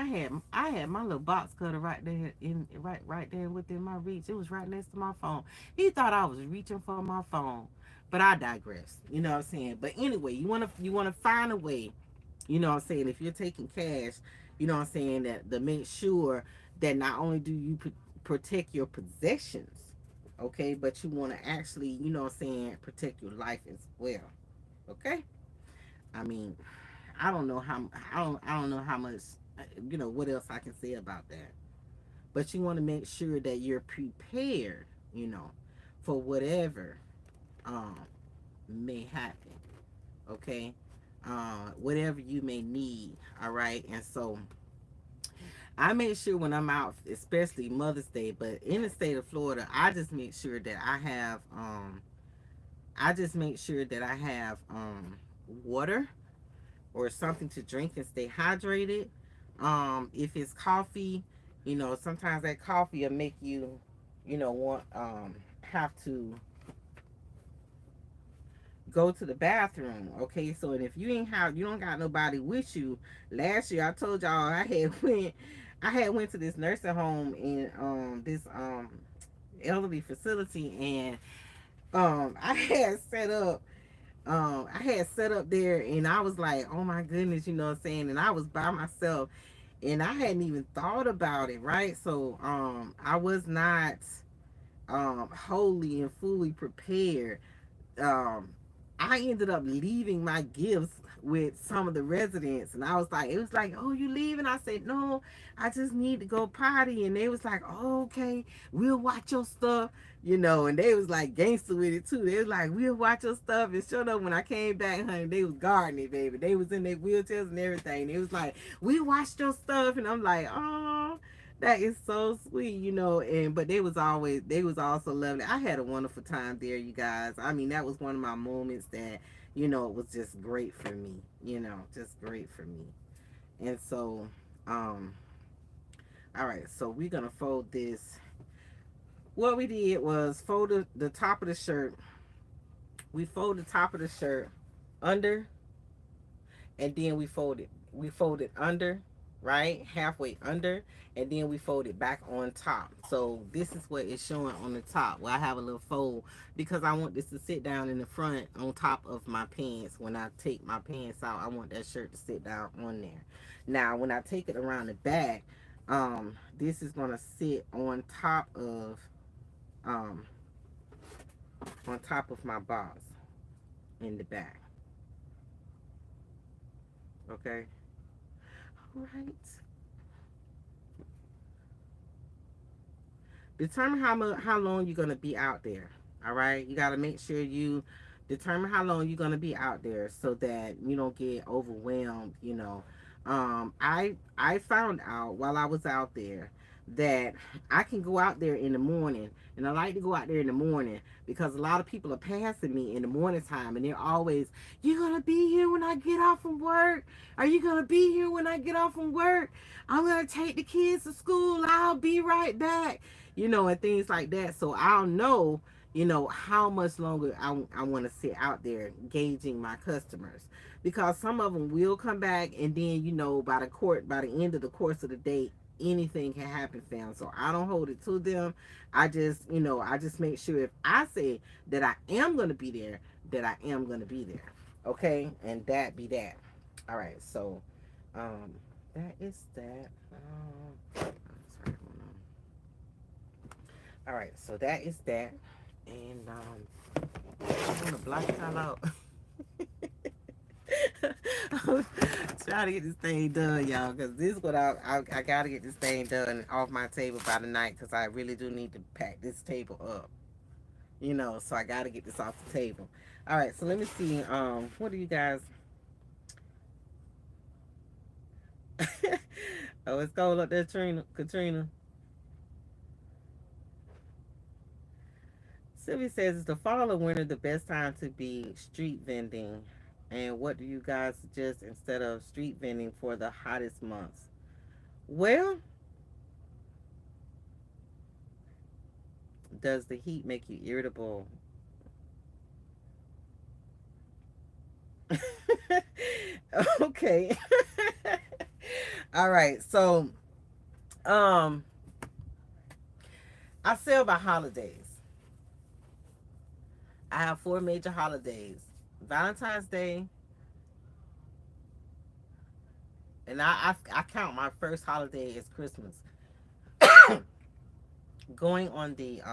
I had my little box cutter right there in right there within my reach. It was right next to my phone. He thought I was reaching for my phone. But I digress. You know what I'm saying? But anyway, you wanna find a way, you know what I'm saying, if you're taking cash, you know what I'm saying, that to make sure that not only do you protect your possessions, okay, but you want to actually, you know what I'm saying, protect your life as well. Okay? I mean, I don't know how much, what else I can say about that. But you want to make sure that you're prepared, you know, for whatever um may happen. Okay? Whatever you may need. All right? And so I make sure when I'm out, especially Mother's Day, but in the state of Florida, I just make sure that I have water or something to drink and stay hydrated. If it's coffee, sometimes that coffee will make you, want have to go to the bathroom. Okay, so and if you don't got nobody with you. Last year I told y'all I had went to this nursing home in this elderly facility, and I had set up there, and I was like, oh my goodness, you know what I'm saying, and I was by myself, and I hadn't even thought about it, right? So I was not wholly and fully prepared. um I ended up leaving my gifts with some of the residents, and I was like, it was like, oh, you leaving? I said, no, I just need to go potty. And they was like, oh, okay, we'll watch your stuff, and they was like gangster with it too. They was like, we'll watch your stuff. And sure enough, when I came back, honey, they was guarding it, baby. They was in their wheelchairs and everything. It was like, we watched your stuff, and I'm like, oh, that is so sweet, and but they was also lovely. I had a wonderful time there, you guys. I mean, that was one of my moments that, it was just great for me, just great for me. And so, um, all right, so we're gonna fold this. What we did was fold the top of the shirt. We fold the top of the shirt under, and then we fold it under, right, halfway under, and then we fold it back on top. So this is what is showing on the top, where I have a little fold, because I want this to sit down in the front on top of my pants. When I take my pants out, I want that shirt to sit down on there. Now when I take it around the back, this is going to sit um on top of my box in the back. Okay. All right. Determine how long you're gonna be out there. All right, you got to make sure you determine how long you're gonna be out there, so that you don't get overwhelmed. I found out while I was out there that I can go out there in the morning, and I like to go out there in the morning because a lot of people are passing me in the morning time, and they're always, "You gonna be here when I get off from work? Are you gonna be here when I get off from work? I'm gonna take the kids to school. I'll be right back." And things like that. So I'll know, how much longer I want to sit out there gauging my customers, because some of them will come back, and then, by the end of the course of the day, anything can happen, fam. So I don't hold it to them. I just make sure if I say that I am going to be there, that I am going to be there. Okay. And that be that. All right. So, um, that is that. Sorry, all right, so that is that, and I'm gonna block it all out. I'm trying to get this thing done, y'all, because this is what I gotta get this thing done off my table by the night, because I really do need to pack this table up, so I gotta get this off the table. All right, so let me see. What do you guys? Oh, it's cold up there, Katrina. Sylvia says, "Is the fall or winter the best time to be street vending? And what do you guys suggest instead of street vending for the hottest months?" Well, does the heat make you irritable? Okay. All right. So, um, I sell by holidays. I have four major holidays: Valentine's Day, and I count my first holiday as Christmas. Going on the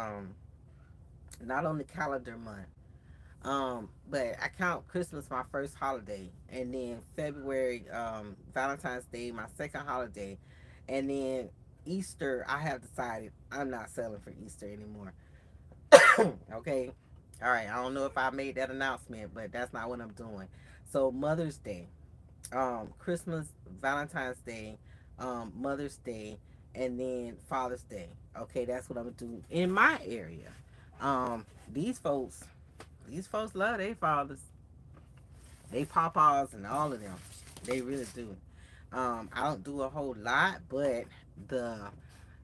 not on the calendar month. But I count Christmas my first holiday, and then February, Valentine's Day, my second holiday, and then Easter. I have decided I'm not selling for Easter anymore. Okay, all right. I don't know if I made that announcement, but that's not what I'm doing. So Mother's Day, Christmas, Valentine's Day, Mother's Day, and then Father's Day. Okay, that's what I'm gonna do in my area. These folks, these folks love their fathers, they papas, and all of them. They really do. I don't do a whole lot, but the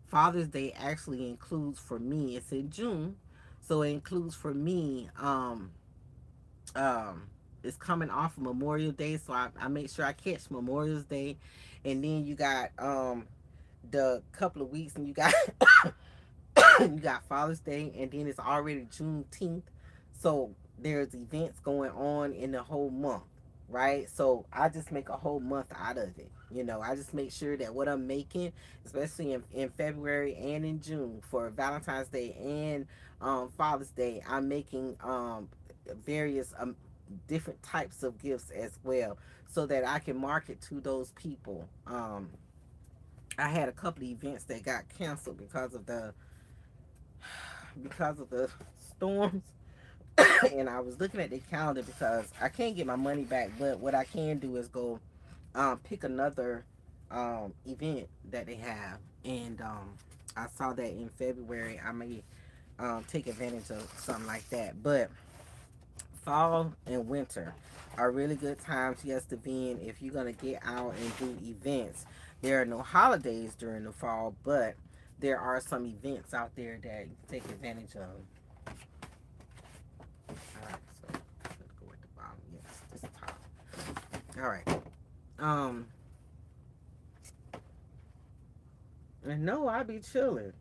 Father's Day actually includes for me. It's in June, so it includes for me. Um, it's coming off of Memorial Day, so I make sure I catch Memorial's Day, and then you got the couple of weeks, and you got you got Father's Day, and then it's already Juneteenth. So there's events going on in the whole month, right? So I just make a whole month out of it. You know, I just make sure that what I'm making, especially in February and in June for Valentine's Day and Father's Day, I'm making various different types of gifts as well, so that I can market to those people. I had a couple of events that got canceled because of the storms. And I was looking at the calendar because I can't get my money back, but what I can do is go pick another event that they have, and I saw that in February I may take advantage of something like that. But fall and winter are really good times, yes, to be in if you're gonna get out and do events. There are no holidays during the fall, but there are some events out there that you can take advantage of. All right, so let's go at the bottom. Yes, this top. All right. Um, and no, I be chilling.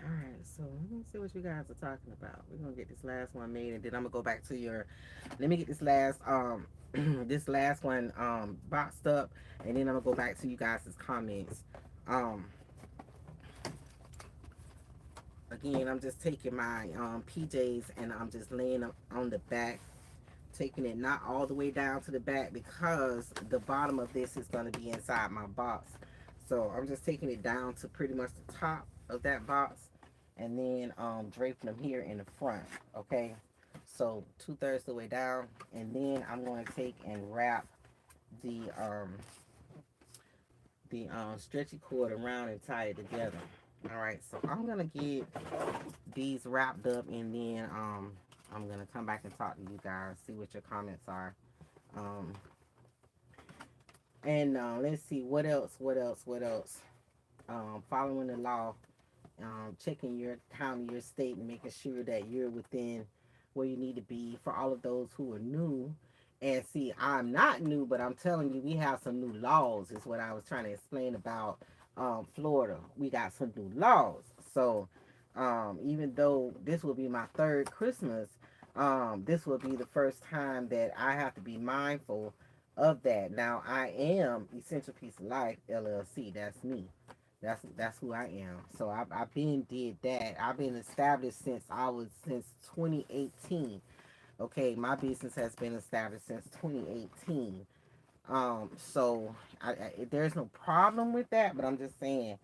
All right, so let me see what you guys are talking about. We're gonna get this last one made, and then I'm gonna go back to your. Let me get this last this last one boxed up, and then I'm gonna go back to you guys' comments. Um, Again, I'm just taking my PJs and I'm just laying them on the back, taking it not all the way down to the back because the bottom of this is going to be inside my box. So I'm just taking it down to pretty much the top of that box, and then draping them here in the front. Okay, so 2/3 the way down, and then I'm going to take and wrap the stretchy cord around and tie it together. All right, so I'm gonna get these wrapped up, and then I'm gonna come back and talk to you guys, see what your comments are. Um, and let's see what else, what else. Following the law, checking your county, your state, and making sure that you're within where you need to be. For all of those who are new, and see, I'm not new, but I'm telling you, we have some new laws. Is what I was trying to explain about Florida. We got some new laws. So even though this will be my third Christmas, this will be the first time that I have to be mindful of that. Now I am Essential Piece of Life LLC. That's me. That's who I am. So I've been did that. I've been established since 2018. Okay, my business has been established since 2018. So there's no problem with that, but I'm just saying,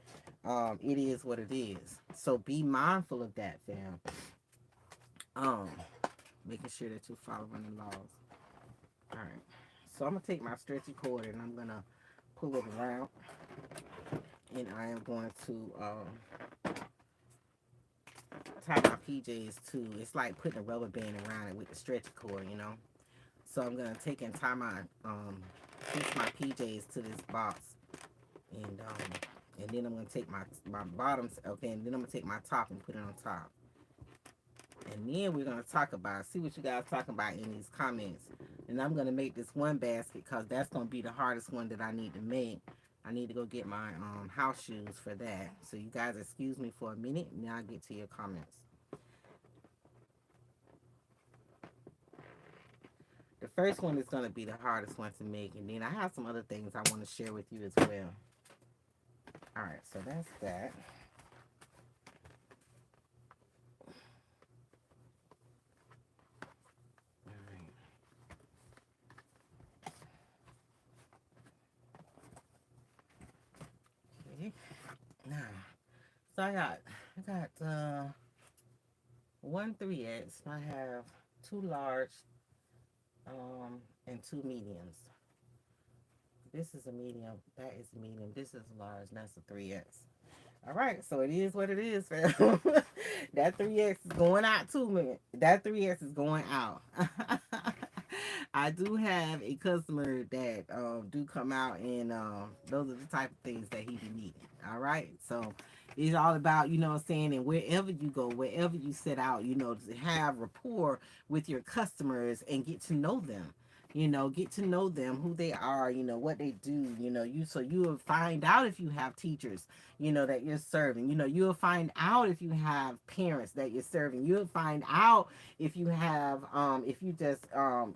it is what it is. So be mindful of that, fam. Um, Making sure that you're following the laws. All right. So I'm gonna take my stretchy cord and I'm gonna pull it around, and I am going to tie my PJs too. It's like putting a rubber band around it with the stretchy cord, you know. So I'm gonna take and tie my fix my PJs to this box, and then I'm gonna take my bottoms, okay, and then I'm gonna take my top and put it on top. And then we're gonna talk about, see what you guys talking about in these comments. And I'm gonna make this one basket because that's gonna be the hardest one that I need to make. I need to go get my house shoes for that. So you guys excuse me for a minute, and now I'll get to your comments. The first one is gonna be the hardest one to make, and then I have some other things I want to share with you as well. All right, so that's that. All right. Okay. Now, so I got one 3X. I have two large and two mediums. This is a medium, that is a medium, this is a large, and that's a 3X. All right, so it is what it is, fam. That 3X is going out too, man. That 3X is going out. I do have a customer that do come out, and those are the type of things that he be needing. All right, so it's all about, you know what I'm saying, and wherever you go, wherever you set out, you know, to have rapport with your customers and get to know them. You know, get to know them, who they are, you know, what they do, you know, so you will find out if you have teachers, you know, that you're serving. You know, you'll find out if you have parents that you're serving. You'll find out if you have, if you just,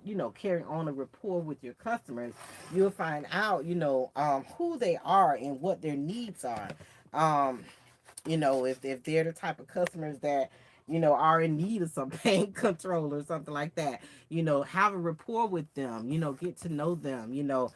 you know, carry on a rapport with your customers. You'll find out, you know, who they are and what their needs are. Um, you know, if they're the type of customers that, you know, are in need of some pain control or something like that, you know, have a rapport with them, you know, get to know them, you know,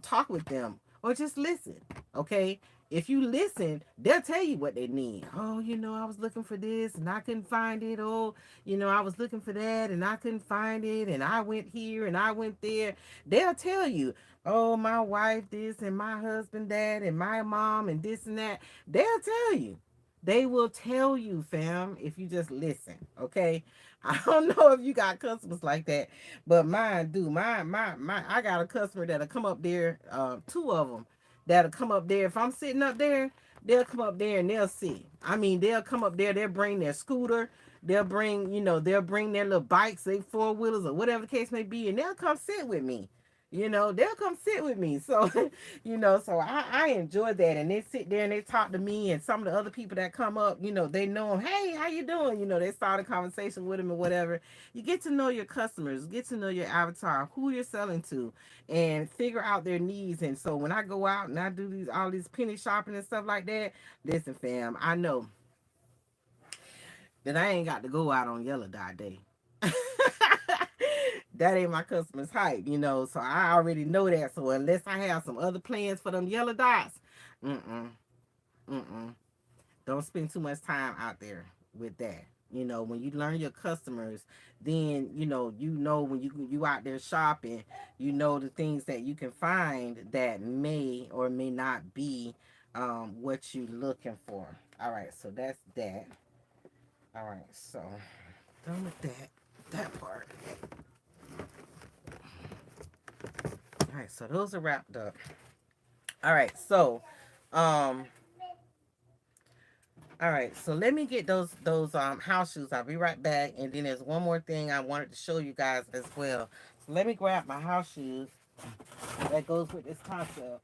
talk with them, or just listen. Okay, if you listen, they'll tell you what they need. Oh, you know, I was looking for this and I couldn't find it. Oh, you know, I was looking for that and I couldn't find it, and I went here and I went there. They'll tell you, oh, my wife this and my husband that and my mom and this and that. They'll tell you. They will tell you, fam, if you just listen. Okay. I don't know if you got customers like that, but mine do. My I got a customer that'll come up there, two of them that'll come up there. If I'm sitting up there, they'll come up there and they'll sit. I mean, they'll come up there, they'll bring their scooter, they'll bring, you know, they'll bring their little bikes, they four-wheelers or whatever the case may be, and they'll come sit with me. You know, they'll come sit with me. So, you know, so I enjoy that. And they sit there and they talk to me, and some of the other people that come up, you know, they know them. Hey, how you doing? You know, they start a conversation with them or whatever. You get to know your customers, get to know your avatar, who you're selling to, and figure out their needs. And so when I go out and I do all these penny shopping and stuff like that, listen, fam, I know that I ain't got to go out on yellow dot day. That ain't my customer's hype, you know. So I already know that. So unless I have some other plans for them yellow dots, mm-mm, mm-mm. Don't spend too much time out there with that. You know, when you learn your customers, then you know when you out there shopping, you know the things that you can find that may or may not be what you looking for. All right, so that's that. All right, so done with that part. All right, so those are wrapped up. All right, so um all right, so let me get those house shoes. I'll be right back, and then there's one more thing I wanted to show you guys as well. So let me grab my house shoes that goes with this concept.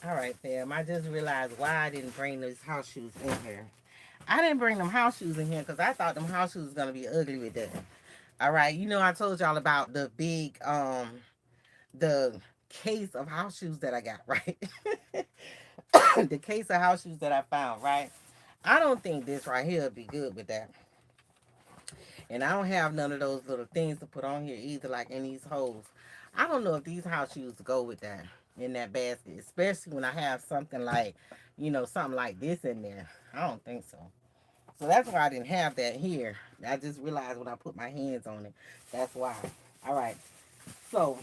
All right, fam. I just realized why I didn't bring those house shoes in here. I didn't bring them house shoes in here because I thought them house shoes was gonna be ugly with that. All right, you know I told y'all about the big the case of house shoes that I got, right? The case of house shoes that I found, right? I don't think this right here would be good with that. And I don't have none of those little things to put on here either, like in these holes. I don't know if these house shoes go with that in that basket, especially when I have something like, something like this in there. I don't think so. So that's why I didn't have that here. I just realized when I put my hands on it. That's why. All right. So,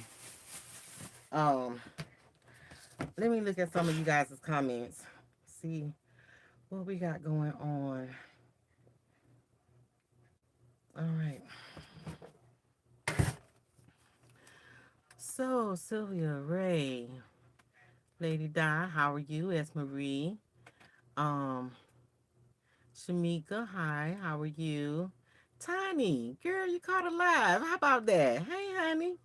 um, let me look at some of you guys' comments. See what we got going on. All right. So, Sylvia, Ray, Lady Di, how are you? It's Marie. Um, Shamika, hi, how are you? Tiny, girl, you caught alive. How about that? Hey, honey.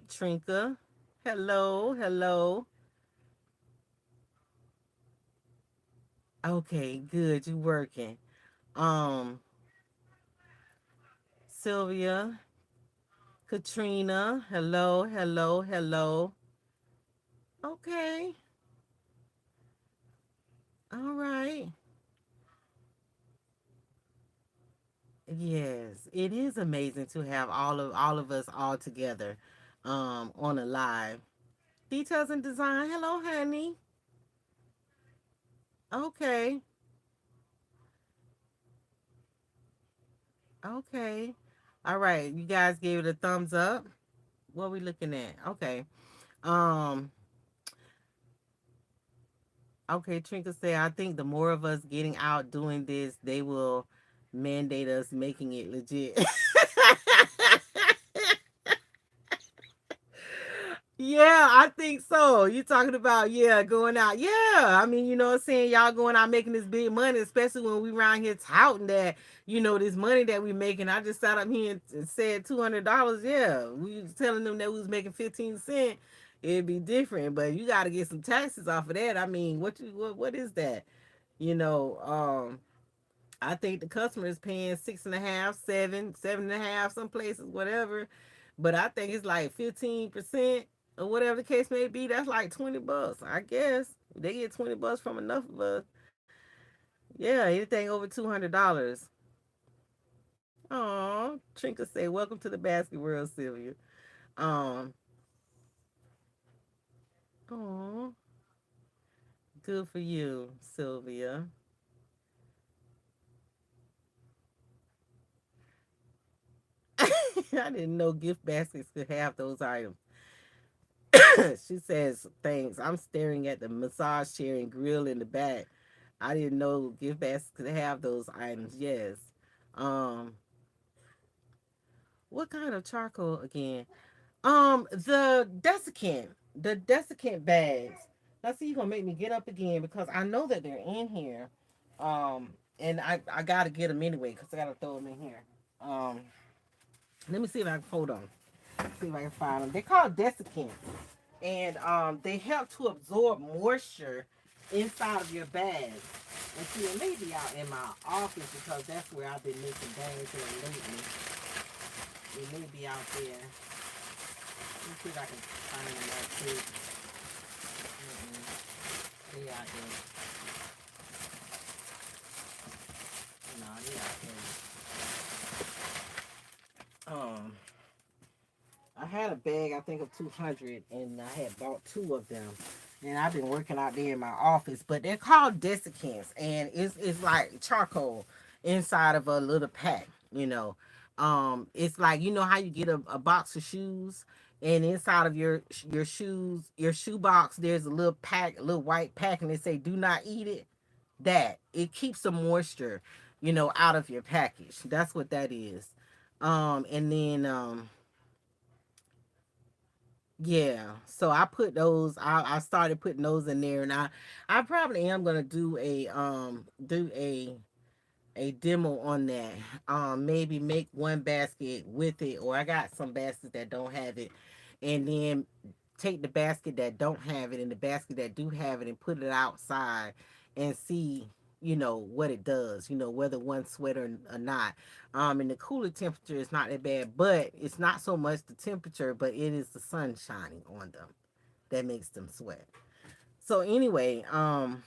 Trinka, hello, hello. Okay, good, you working. Um, Sylvia, Katrina, hello, hello, hello. Okay, all right. Yes, it is amazing to have all of us all together on a live. Details and design. Hello, honey. Okay. Okay. All right. You guys gave it a thumbs up. What are we looking at? Okay. Um, okay, Trinka said, I think the more of us getting out doing this, they will mandate us making it legit. Yeah, I think so. You talking about, yeah, going out. Yeah. I mean, you know what I'm saying? Y'all going out making this big money, especially when we around here touting that, this money that we making. I just sat up here and said $200. Yeah. We was telling them that we was making 15 cents. It'd be different. But you gotta get some taxes off of that. I mean, what is that? You know, I think the customer is paying 6.5, 7, 7.5, some places, whatever. But I think it's like 15% or whatever the case may be. That's like $20, I guess. They get $20 from enough of us. Yeah, anything over $200. Oh, Trinka say, "Welcome to the basket world, Sylvia." Um, oh, good for you, Sylvia. I didn't know gift baskets could have those items. She says, thanks. I'm staring at the massage chair and grill in the back. I didn't know gift baskets could have those items. Yes. Um, what kind of charcoal again? The desiccant bags. Now see, you're gonna make me get up again because I know that they're in here. And I gotta get them anyway because I gotta throw them in here. Um, let me see if I can hold on. See if I can find them. They're called desiccants, and they help to absorb moisture inside of your bag. And see, it may be out in my office because that's where I've been making bags here lately. It may be out there. Let me see if I can find them right quick. They out there. No, they out there. I had a bag, I think of 200, and I had bought two of them. And I've been working out there in my office, but they're called desiccants, and it's like charcoal inside of a little pack. It's like how you get a box of shoes, and inside of your shoes, your shoe box, there's a little pack, a little white pack, and they say "Do not eat it." That it keeps the moisture, out of your package. That's what that is. And then Yeah, so I put those. I started putting those in there, and I probably am gonna do a demo on that. Maybe make one basket with it, or I got some baskets that don't have it, and then take the basket that don't have it and the basket that do have it and put it outside and see, what it does, whether one sweat or not. And the cooler temperature is not that bad, but it's not so much the temperature, but it is the sun shining on them that makes them sweat. So anyway, um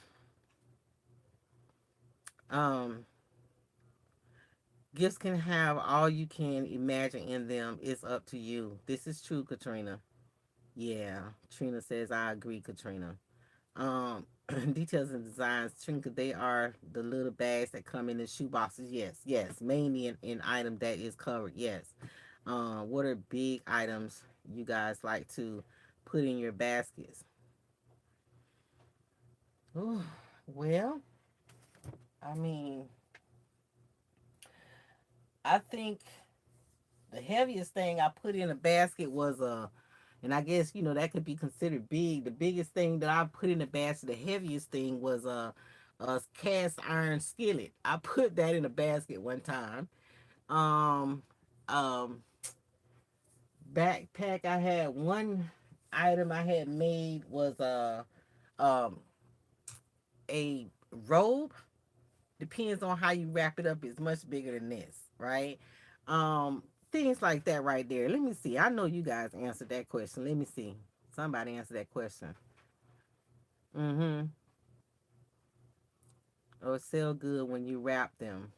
gifts can have all you can imagine in them. It's up to you. This is true, Katrina. Yeah, Trina says I agree, Katrina. Um, details and designs, Trina, they are the little bags that come in the shoe boxes. Yes, yes, mainly an item that is covered. Yes. What are big items you guys like to put in your baskets? Ooh, well, I mean, I think the heaviest thing I put in a basket was and I guess that could be considered big. The biggest thing that I put in the basket, the heaviest thing was a cast iron skillet. I put that in a basket one time. Um, um, Backpack. I had one item I had made was um a robe. Depends on how you wrap it up. It's much bigger than this, right? Things like that right there. Let me see. I know you guys answered that question. Let me see. Somebody answer that question. Mm-hmm. Or sell good when you wrap them.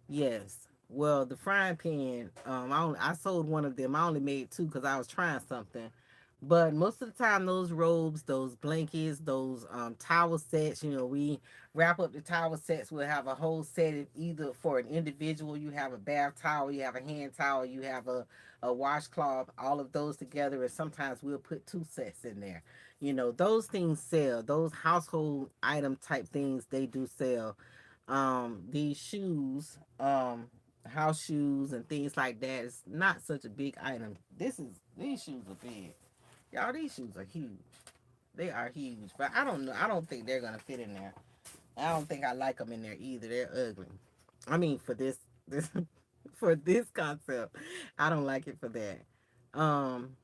Yes. Well, the frying pan, I sold one of them. I only made two because I was trying something. But most of the time, those robes, those blankets, those towel sets, we wrap up the towel sets. We'll have a whole set of either for an individual, you have a bath towel, you have a hand towel, you have a washcloth, all of those together. And sometimes we'll put two sets in there. Those things sell. Those household item type things, they do sell. These shoes, house shoes and things like that, it's not such a big item. These shoes are big. Y'all, these shoes are huge. They are huge, but I don't know. I don't think they're gonna fit in there. I don't think I like them in there either. They're ugly. I mean, for this for this concept, I don't like it for that. Um.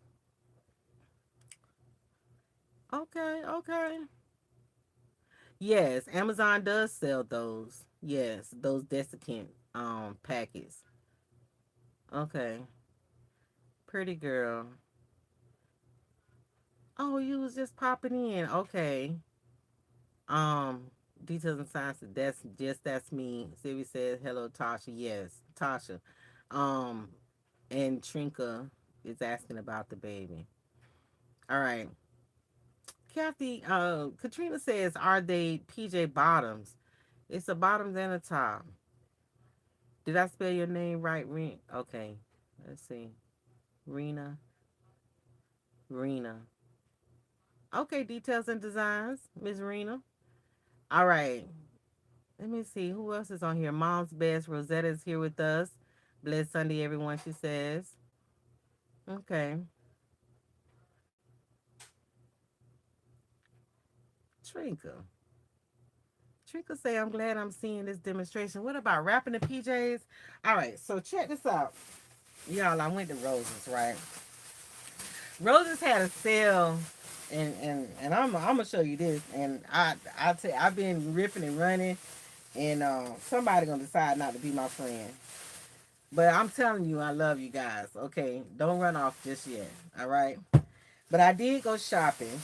Okay. Okay. Yes, Amazon does sell those. Yes, those desiccant packets. Okay. Pretty girl. Oh, you was just popping in. Okay. Um, details and science. That's me. Sylvie says hello, Tasha. Yes, Tasha. Um, and Trinka is asking about the baby. All right, Kathy. Katrina says, are they PJ bottoms? It's a bottoms and a top. Did I spell your name right? Okay. Let's see. Rena. Rena. Okay. Details and designs, Miss Rena. All right. Let me see who else is on here. Mom's Best Rosetta is here with us. Bless Sunday, everyone. She says, "Okay, Trinka. Trinka say I'm glad I'm seeing this demonstration. What about wrapping the PJs? All right, so check this out, y'all. I went to Roses, right? Roses had a sale, and I'm gonna show you this. And I've been ripping and running, and somebody gonna decide not to be my friend. But I'm telling you, I love you guys. Okay, don't run off just yet. All right. But I did go shopping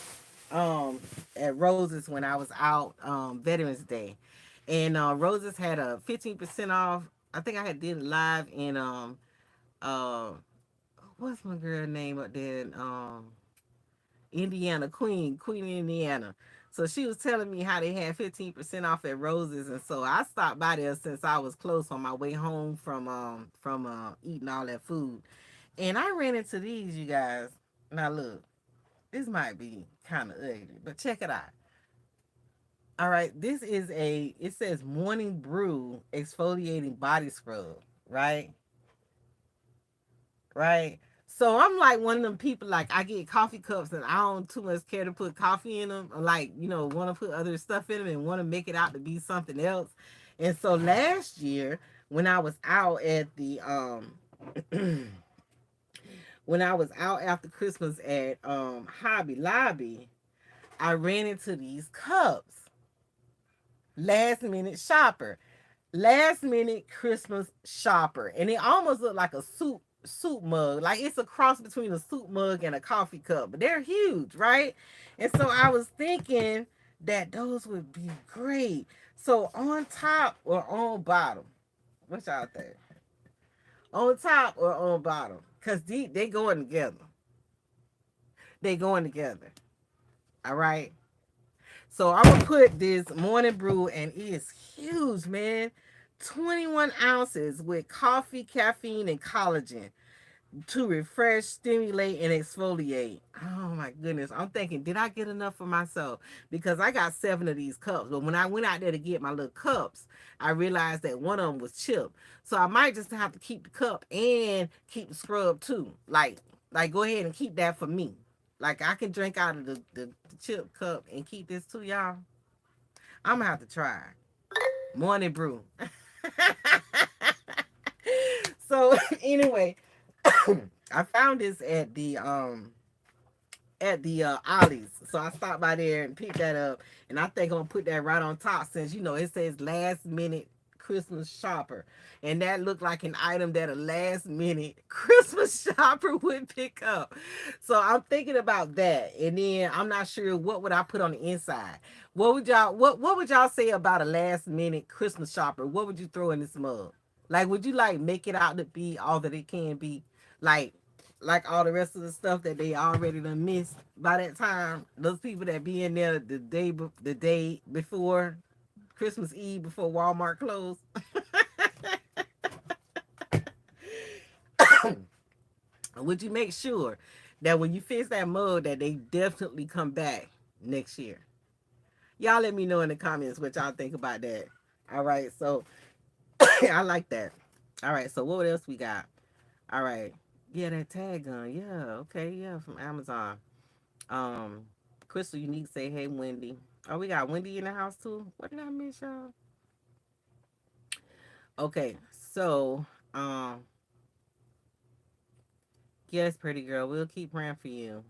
at Roses when I was out Veterans Day. And Roses had a 15% off. I think I had did it live in uh what's my girl name up there in Indiana, Queen Indiana. So she was telling me how they had 15% off at Roses, and so I stopped by there since I was close on my way home from eating all that food. And I ran into these, you guys. Now look, this might be kind of ugly, but check it out. All right, it says Morning Brew exfoliating body scrub, right? Right. So I'm like one of them people, like I get coffee cups and I don't too much care to put coffee in them, or like, want to put other stuff in them and want to make it out to be something else. And so last year when I was out at the when I was out after Christmas at Hobby Lobby, I ran into these cups. Last minute shopper. Last minute Christmas shopper. And it almost looked like a soup mug. Like it's a cross between a soup mug and a coffee cup. But they're huge, right? And so I was thinking that those would be great. So on top or on bottom? What y'all think? On top or on bottom? Because they going together. They going together. All right. So I'm gonna put this morning brew, and it is huge, man. 21 ounces with coffee, caffeine, and collagen to refresh, stimulate, and exfoliate. Oh my goodness. I'm thinking, did I get enough for myself? Because I got 7 of these cups. But when I went out there to get my little cups, I realized that one of them was chipped. So I might just have to keep the cup and keep the scrub too. Like go ahead and keep that for me. Like I can drink out of the chip cup and keep this too, y'all. I'm gonna have to try. Morning brew. So anyway, I found this at the Ollie's. So I stopped by there and picked that up. And I think I'm gonna put that right on top since it says last minute Christmas shopper. And that looked like an item that a last minute Christmas shopper would pick up. So I'm thinking about that. And then I'm not sure what would I put on the inside. What would y'all say about a last minute Christmas shopper? What would you throw in this mug? Like would you like make it out to be all that it can be? Like like all the rest of the stuff that they already done missed by that time. Those people that be in there the day before Christmas Eve before Walmart closed. Would you make sure that when you fix that mug that they definitely come back next year? Y'all let me know in the comments what y'all think about that. All right, so I like that. All right, so what else we got? All right. Yeah, that tag gun. Yeah, okay, yeah, from Amazon. Um, Crystal Unique say, hey, Wendy. Oh, we got Wendy in the house too. What did I miss, y'all? Okay, so, yes, pretty girl, we'll keep praying for you.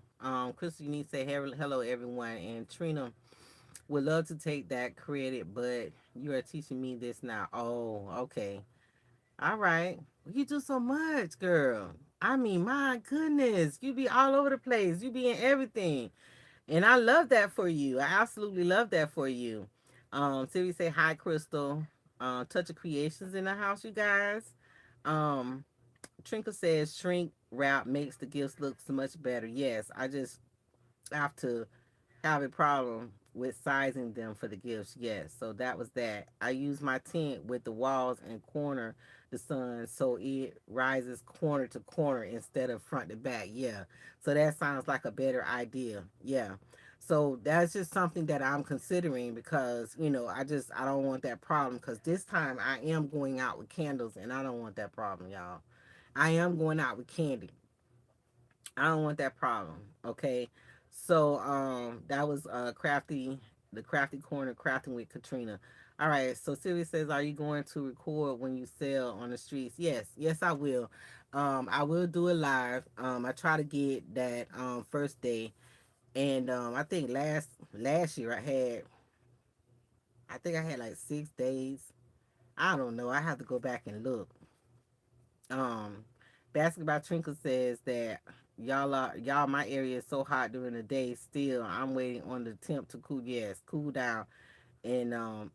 Crystal Unique say, hey, hello, everyone. And Trina would love to take that credit, but you are teaching me this now. Oh, okay. All right. You do so much, girl. I mean, my goodness, you be all over the place. You be in everything. And I love that for you. I absolutely love that for you. Sylvie say hi, Crystal. Touch of Creations in the house, you guys. Um, Trinka says shrink wrap makes the gifts look so much better. Yes, I just have to have a problem with sizing them for the gifts. Yes, so that was that. I use my tent with the walls and corner the sun so it rises corner to corner instead of front to back. Yeah, so that sounds like a better idea. Yeah. So that's just something that I'm considering because I don't want that problem because this time I am going out with candles and I don't want that problem, y'all. I am going out with candy. I don't want that problem. Okay. So that was the crafty corner crafting with Katrina. All right. So Sylvia says, are you going to record when you sell on the streets? Yes, yes, I will. I will do it live. I try to get that first day. And I think last year I think I had like 6 days. I don't know. I have to go back and look. Um, Basketball Twinkle says that y'all my area is so hot during the day. Still, I'm waiting on the temp to cool. Yes, cool down. And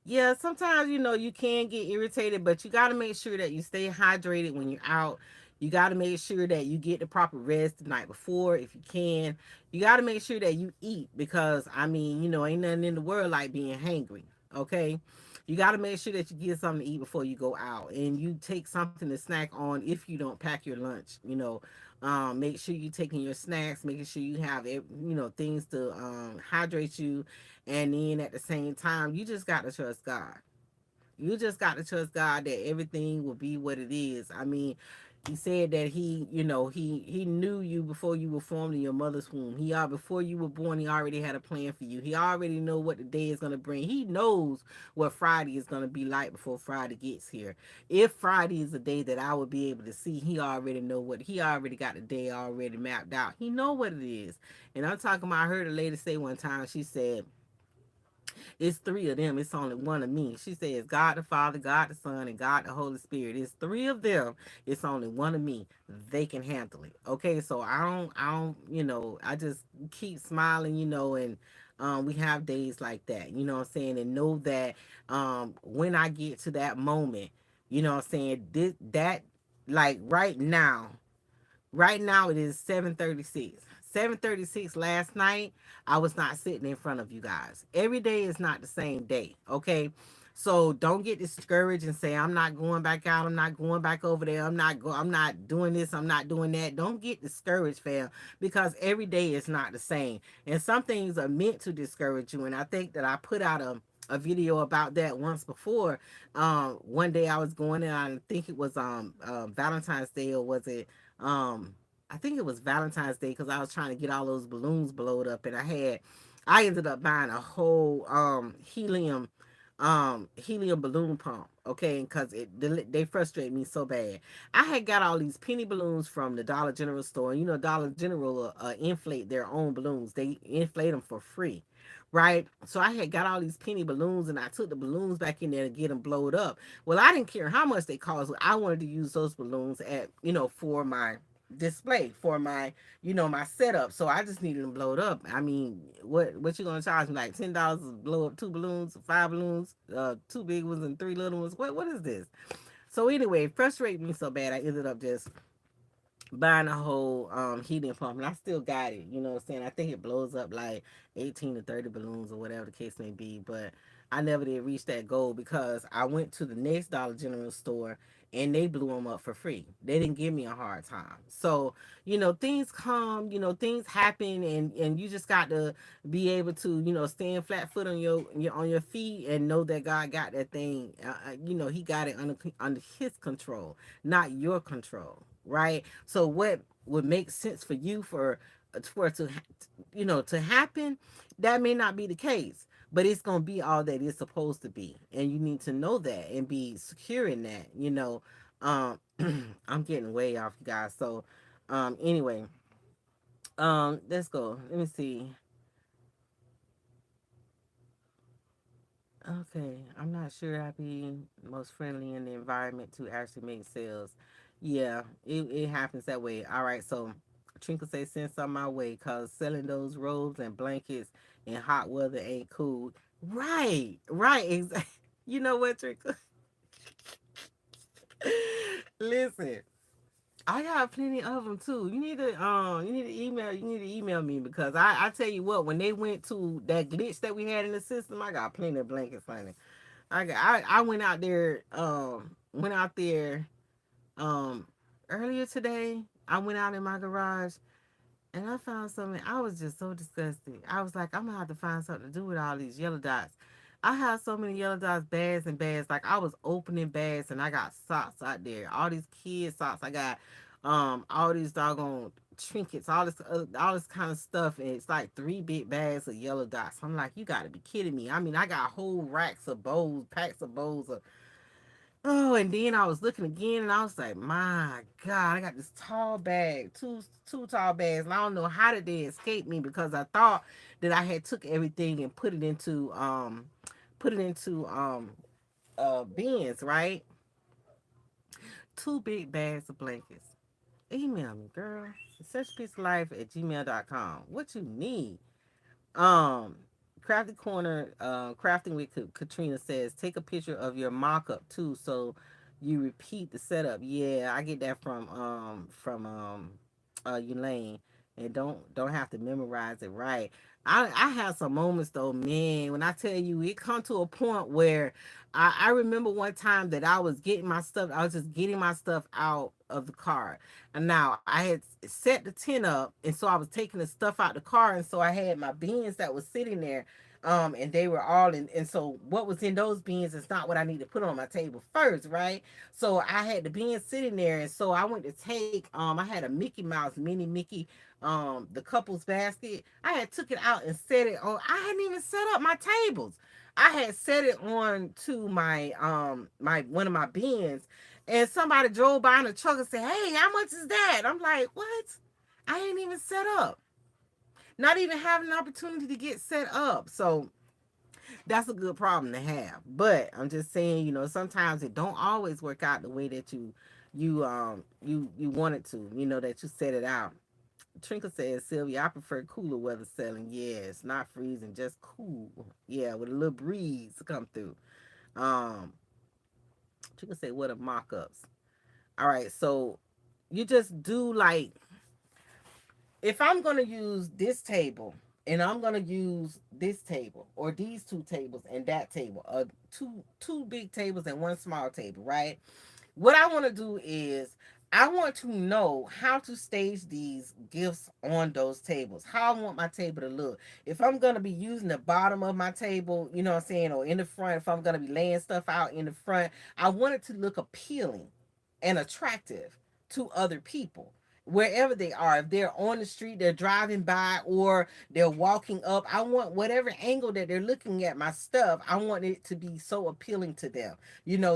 yeah, sometimes you can get irritated, but you got to make sure that you stay hydrated when you're out. You got to make sure that you get the proper rest the night before if you can. You got to make sure that you eat because I mean, ain't nothing in the world like being hangry. Okay, you got to make sure that you get something to eat before you go out, and you take something to snack on if you don't pack your lunch. Make sure you're taking your snacks, making sure you have things to hydrate you, and then at the same time, you just got to trust God. You just got to trust God that everything will be what it is. I mean, He said that he knew you before you were formed in your mother's womb. Before you were born, he already had a plan for you. He already know what the day is gonna bring. He knows what Friday is gonna be like before Friday gets here. If Friday is the day that I would be able to see, he already got the day already mapped out. He know what it is. And I'm talking about, I heard a lady say one time, she said, it's three of them. It's only one of me. She says, God the Father, God the Son, and God the Holy Spirit. It's three of them. It's only one of me. They can handle it. Okay, so I just keep smiling, and we have days like that, you know what I'm saying, and know that when I get to that moment, you know what I'm saying, that like right now it is 7:36. 7:36 last night, I was not sitting in front of you guys. Every day is not the same day, okay? So don't get discouraged and say I'm not going back out, I'm not going back over there, I'm not doing this, I'm not doing that. Don't get discouraged, fam, because every day is not the same. And some things are meant to discourage you, and I think that I put out a video about that once before. One day I was going in, I think it was Valentine's Day, or was it I think it was Valentine's Day, because I was trying to get all those balloons blowed up, and I ended up buying a whole helium balloon pump, okay, because they frustrate me so bad. I had got all these penny balloons from the Dollar General store, and Dollar General inflate their own balloons. They inflate them for free, right? So I had got all these penny balloons, and I took the balloons back in there to get them blowed up. Well, I didn't care how much they cost. I wanted to use those balloons for my display, for my setup. So I just needed them blowed up. I mean, what you gonna charge me, like $10 to blow up two balloons, five balloons, two big ones and three little ones? What is this? So anyway, it frustrated me so bad, I ended up just buying a whole heating pump, and I still got it. You know what I'm saying? I think it blows up like 18 to 30 balloons, or whatever the case may be. But I never did reach that goal, because I went to the next Dollar General store and they blew them up for free. They didn't give me a hard time. So, things come, things happen, and you just got to be able to, stand flat foot on your feet, and know that God got that thing. He got it under his control, not your control, right? So what would make sense for you for it to to happen, that may not be the case, but it's going to be all that it's supposed to be, and you need to know that and be secure in that. um I'm getting way off, you guys. So anyway, let's go. Let me see. Okay, I'm not sure I'd be most friendly in the environment to actually make sales. Yeah, it happens that way. All right, so Trinkle say send some my way, cause selling those robes and blankets in hot weather ain't cool. Right, right, exactly. You know what, Trinkle? Listen, I got plenty of them too. You need to email me, because I tell you what, when they went to that glitch that we had in the system, I got plenty of blankets, honey. I went out there um earlier today. I went out in my garage, and I found something. I was just so disgusted. I was like, I'm gonna have to find something to do with all these yellow dots. I had so many yellow dots bags and bags. Like, I was opening bags, and I got socks out there. All these kids socks. I got all these doggone trinkets, all this kind of stuff, and it's like three big bags of yellow dots. I'm like, you gotta be kidding me. I mean, I got whole racks of bows, packs of bows of. Oh, and then I was looking again, and I was like, my God, I got this tall bag, two tall bags, and I don't know how did they escape me, because I thought that I had took everything and put it into bins, right? Two big bags of blankets. Email me, girl. Suchpeacelife@gmail.com. What you need? Um, Crafty Corner, crafting with Katrina says, take a picture of your mock-up too, so you repeat the setup. Yeah, I get that from Elaine, and don't have to memorize it, right. I have some moments though, man, when I tell you, it come to a point where I remember one time that I was just getting my stuff out of the car. And now I had set the tent up, and so I was taking the stuff out the car, and so I had my bins that was sitting there And they were all in, and so what was in those beans is not what I need to put on my table first, right? So I had the beans sitting there, and so I went to take, I had a Mickey Mouse, mini Mickey, the couple's basket. I had took it out and set it on. I hadn't even set up my tables. I had set it on to my my one of my bins, and somebody drove by in a truck and said, "Hey, how much is that?" I'm like, "What? I ain't even set up. Not even having an opportunity to get set up." So that's a good problem to have. But I'm just saying, sometimes it don't always work out the way that you want it to. That you set it out. Trinka says, Sylvia, I prefer cooler weather selling. Yes, not freezing, just cool. Yeah, with a little breeze to come through. Um, Trinka said, what are mock-ups? All right, so you just do like, if I'm gonna use this table and I'm gonna use this table or these two tables and that table, two big tables and one small table, right? What I want to do is I want to know how to stage these gifts on those tables, how I want my table to look. If I'm going to be using the bottom of my table, you know what I'm saying, or in the front, if I'm going to be laying stuff out in the front, I want it to look appealing and attractive to other people. Wherever they are, if they're on the street, they're driving by, or they're walking up, I want whatever angle that they're looking at my stuff, I want it to be so appealing to them,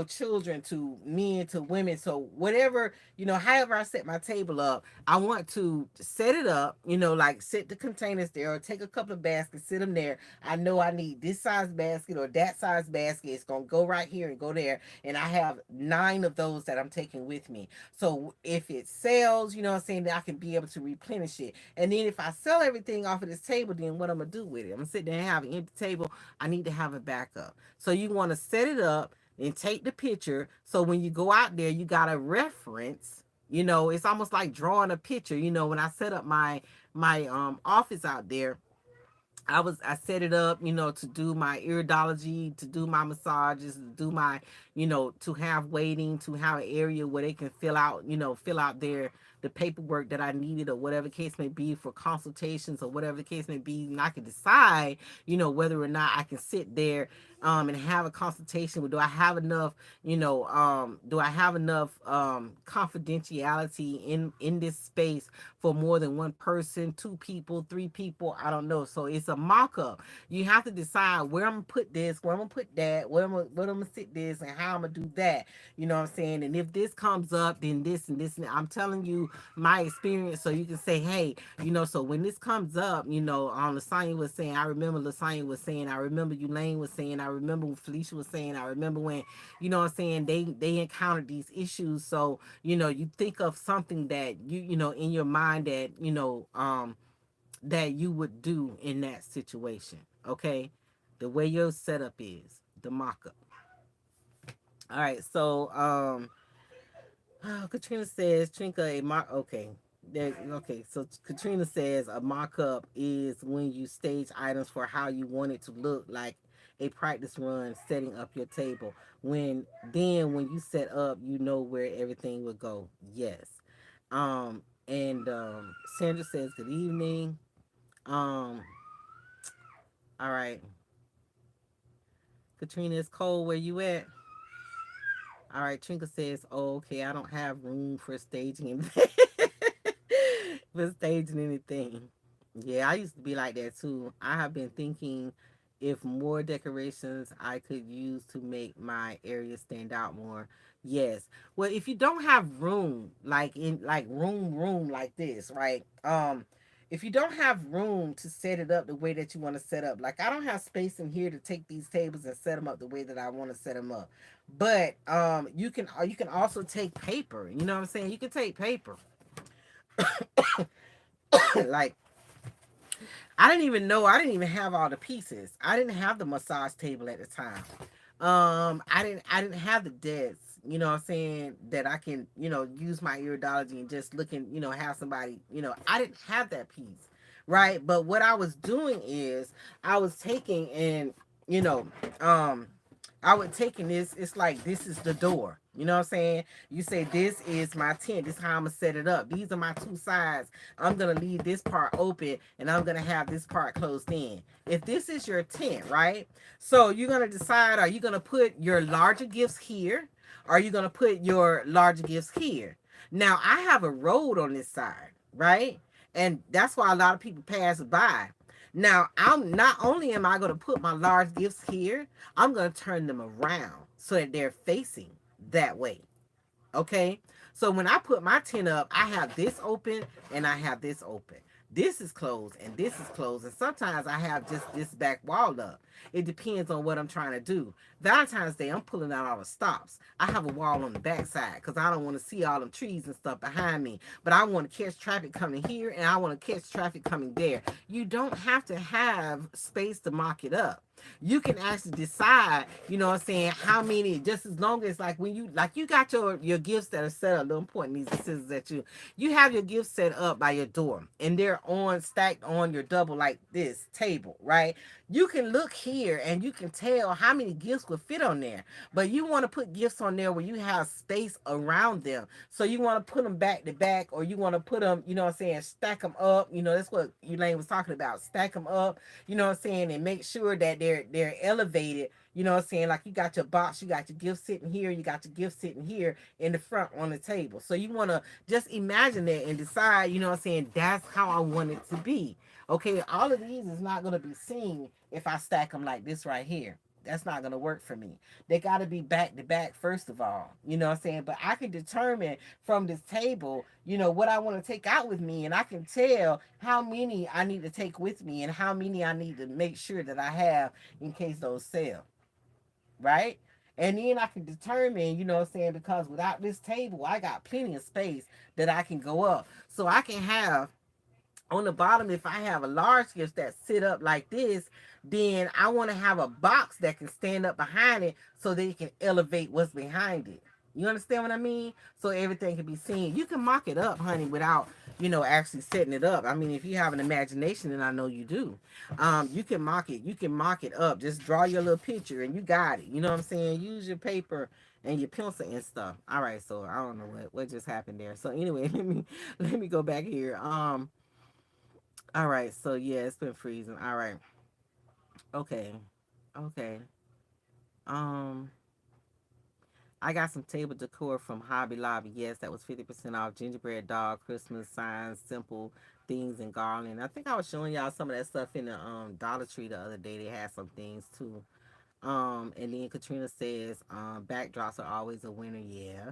children to men to women. So whatever, however I set my table up, I want to set it up, like set the containers there or take a couple of baskets, sit them there. I know I need this size basket or that size basket. It's going to go right here and go there. And I have 9 of those that I'm taking with me. So if it sells, what I'm saying, that I can be able to replenish it. And then if I sell everything off of this table, then what I'm going to do with it? I'm going to sit there and have an empty table. I need to have a backup. So you want to set it up and take the picture. So when you go out there, you got a reference. It's almost like drawing a picture. When I set up my office out there, I set it up, to do my iridology, to do my massages, to do my, to have waiting, to have an area where they can fill out the paperwork that I needed or whatever the case may be for consultations or whatever the case may be. And I can decide, whether or not I can sit there and have a consultation. Do I have enough, do I have enough confidentiality in this space for more than one person, 2 people, 3 people? I don't know. So it's a mock-up. You have to decide where I'm gonna put this, where I'm gonna put that, where I'm gonna sit this, and how I'm gonna do that. You know what I'm saying? And if this comes up, then this and this. And I'm telling you my experience, so you can say, hey, so when this comes up, Lasagna was saying, I remember Lasagna was saying, I remember Elaine was saying, I remember when Felicia was saying, I remember when, what I'm saying, they encountered these issues. So, you think of something that in your mind that, that you would do in that situation. Okay. The way your setup is, the mock up. All right. So, Katrina says, Trinka, a mock. Okay. Okay. So Katrina says a mock up is when you stage items for how you want it to look like a practice run, setting up your table. When you set up, you know where everything will go. Yes. And Sandra says, good evening. Um, all right. Katrina, it's cold. Where you at? All right. Trinka says, oh, okay, I don't have room for staging anything. For staging anything. Yeah, I used to be like that too. I have been thinking if more decorations I could use to make my area stand out more. Yes. Well, if you don't have room, like in like room like this, right? If you don't have room to set it up the way that you want to set up, like I don't have space in here to take these tables and set them up the way that I want to set them up. But you can also take paper. You know what I'm saying? You can take paper. Like I didn't even have all the pieces. I didn't have the massage table at the time. I didn't have the desk, what I'm saying, that I can, use my iridology and just look and, have somebody, I didn't have that piece. Right. But what I was doing is I was taking and, you know, um, I would take in this, it's like this is the door. You know what I'm saying? You say, this is my tent. This is how I'm going to set it up. These are my two sides. I'm going to leave this part open and I'm going to have this part closed in. If this is your tent, right? So you're going to decide, are you going to put your larger gifts here? Or are you going to put your larger gifts here? Now, I have a road on this side, right? And that's why a lot of people pass by. Now, I'm not only am I going to put my large gifts here, I'm going to turn them around so that they're facing that way. Okay. So when I put my tent up, I have this open and I have this open. This is closed and this is closed. And sometimes I have just this back wall up. It depends on what I'm trying to do. Valentine's Day, I'm pulling out all the stops. I have a wall on the back side because I don't want to see all them trees and stuff behind me. But I want to catch traffic coming here and I want to catch traffic coming there. You don't have to have space to mock it up. You can actually decide, you know what I'm saying, how many, just as long as like when you like you got your gifts that are set up. Don't point these scissors at you. You have your gifts set up by your door and they're on stacked on your double like this table, right? You can look here and you can tell how many gifts would fit on there. But you want to put gifts on there where you have space around them. So you want to put them back to back, or you want to put them, you know what I'm saying, stack them up. You know, that's what Elaine was talking about. Stack them up, you know what I'm saying, and make sure that they're elevated. You know what I'm saying? Like you got your box, you got your gift sitting here, you got your gift sitting here in the front on the table. So you want to just imagine that and decide, you know what I'm saying, that's how I want it to be. Okay, all of these is not going to be seen if I stack them like this right here. That's not going to work for me. They got to be back to back, first of all. You know what I'm saying? But I can determine from this table, you know, what I want to take out with me. And I can tell how many I need to take with me and how many I need to make sure that I have in case those sell. Right? And then I can determine, you know what I'm saying, because without this table, I got plenty of space that I can go up. So I can have on the bottom, if I have a large gift that sit up like this, then I want to have a box that can stand up behind it so that it can elevate what's behind it. You understand what I mean? So everything can be seen. You can mock it up, honey, without, you know, actually setting it up. I mean, if you have an imagination, and I know you do, you can mock it. You can mock it up. Just draw your little picture and you got it. You know what I'm saying? Use your paper and your pencil and stuff. All right, so I don't know what just happened there. So anyway, let me go back here. All right, so yeah, it's been freezing. All right. Okay. Okay. Um I got some table decor from Hobby Lobby. Yes, that was 50% off. Gingerbread dog, Christmas signs, simple things and garland. I think I was showing y'all some of that stuff in the Dollar Tree the other day. They had some things too. And then Katrina says, backdrops are always a winner. Yeah.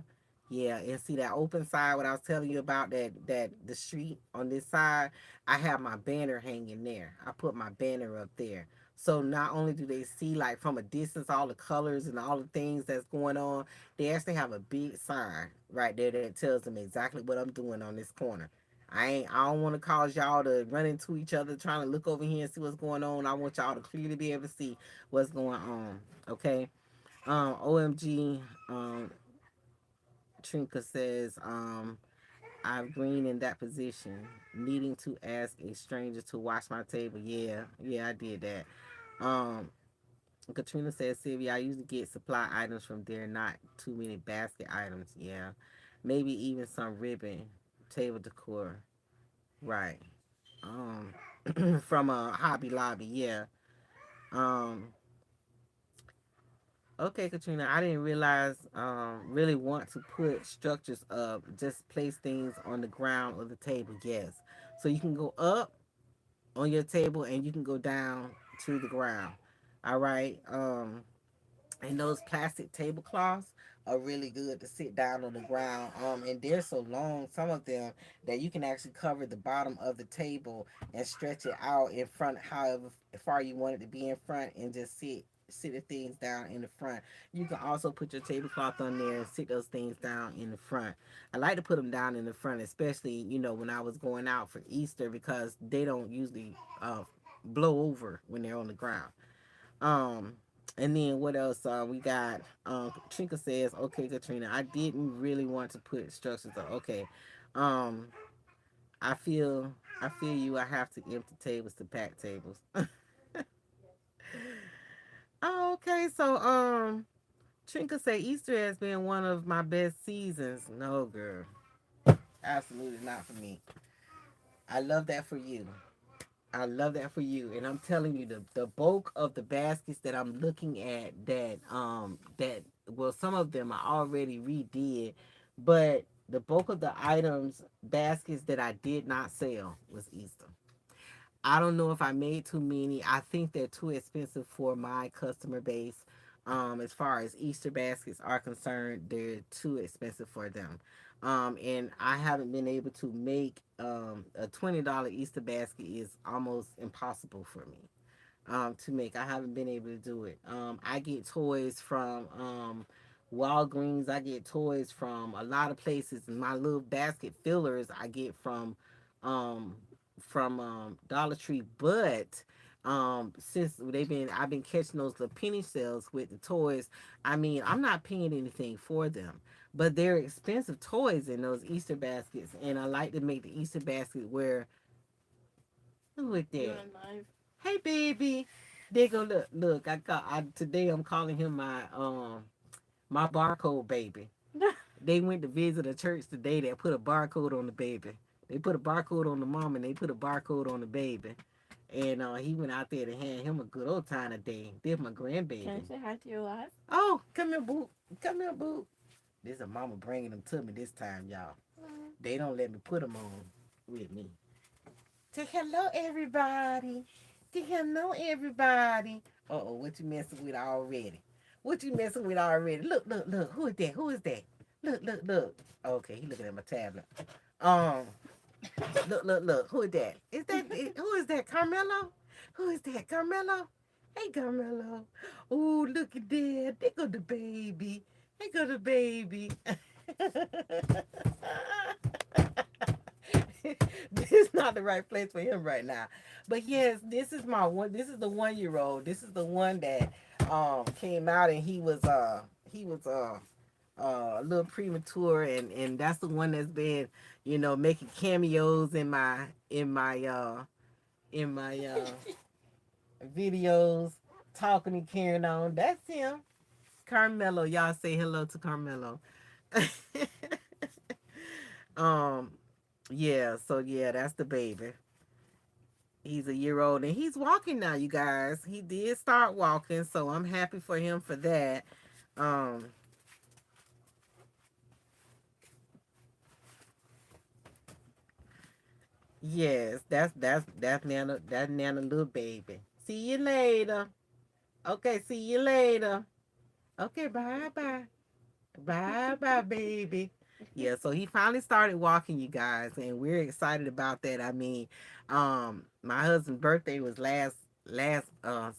Yeah. And see that open side, what I was telling you about that the street on this side, I have my banner hanging there. I put my banner up there. So not only do they see like from a distance all the colors and all the things that's going on, they actually have a big sign right there that tells them exactly what I'm doing on this corner. I don't want to cause y'all to run into each other trying to look over here and see what's going on. I want y'all to clearly be able to see what's going on. Okay. OMG, Trinka says, I've green in that position, needing to ask a stranger to wash my table. Yeah, yeah, I did that. Um, Katrina says, Sylvia, I usually get supply items from there, not too many basket items. Yeah, maybe even some ribbon, table decor. Right. From a Hobby Lobby. Yeah. Um, Okay, Katrina, I didn't realize really want to put structures up, just place things on the ground or the table. Yes. So you can go up on your table and you can go down to the ground. All right. And those plastic tablecloths are really good to sit down on the ground. And they're so long, some of them, that you can actually cover the bottom of the table and stretch it out in front, however far you want it to be in front, and just sit the things down in the front. You can also put your tablecloth on there and sit those things down in the front. I like to put them down in the front, especially when I was going out for Easter, because they don't usually blow over when they're on the ground. Um, and then what else? We got Trinka says, okay, Katrina, I didn't really want to put structures up. Okay. Um, I feel I feel you. I have to empty tables to pack tables. Oh, okay. So Trinka say Easter has been one of my best seasons. No, girl, absolutely not for me. I love that for you. I love that for you. And I'm telling you, the bulk of the baskets that I'm looking at that well, some of them I already redid, but the bulk of the items baskets that I did not sell was Easter. I don't know if I made too many. I think they're too expensive for my customer base. As far as Easter baskets are concerned, they're too expensive for them. And I haven't been able to make a $20 Easter basket is almost impossible for me to make. I haven't been able to do it. I get toys from Walgreens. I get toys from a lot of places. And my little basket fillers I get um, from Dollar Tree. But since I've been catching those little penny sales with the toys. I mean, I'm not paying anything for them. But they're expensive toys in those Easter baskets, and I like to make the Easter basket where who is that? Hey, baby. They go look. Today I'm calling him my barcode baby. They went to visit a church today that put a barcode on the baby. They put a barcode on the mom and they put a barcode on the baby. And he went out there to hand him a good old time today. This my grandbaby. Can I say hi to your wife? Oh, come here, boo. Come here, boo. This is a mama bringing them to me this time, y'all. They don't let me put them on with me. Say hello, everybody. Say hello, everybody. Uh-oh, what you messing with already? What you messing with already? Look, look, look. Who is that? Who is that? Look, look, look. Okay, he looking at my tablet. Um, look, look, look. Who is that? Who is that? Carmelo? Who is that? Carmelo? Hey, Carmelo. Oh, look at that. There go the baby. There go the baby. This is not the right place for him right now. But yes, this is my one. This is the 1 year old. This is the one that came out and he was a little premature, and that's the one that's been making cameos in my videos, talking and carrying on. That's him, Carmelo. Y'all say hello to Carmelo. um yeah, so yeah, that's the baby. He's a year old and he's walking now, you guys. He did start walking, so I'm happy for him for that. Um, yes, that's Nana little baby. See you later. Okay, see you later. Okay, bye bye. Bye bye, baby. Yeah, so he finally started walking, you guys, and we're excited about that. I mean, my husband's birthday was last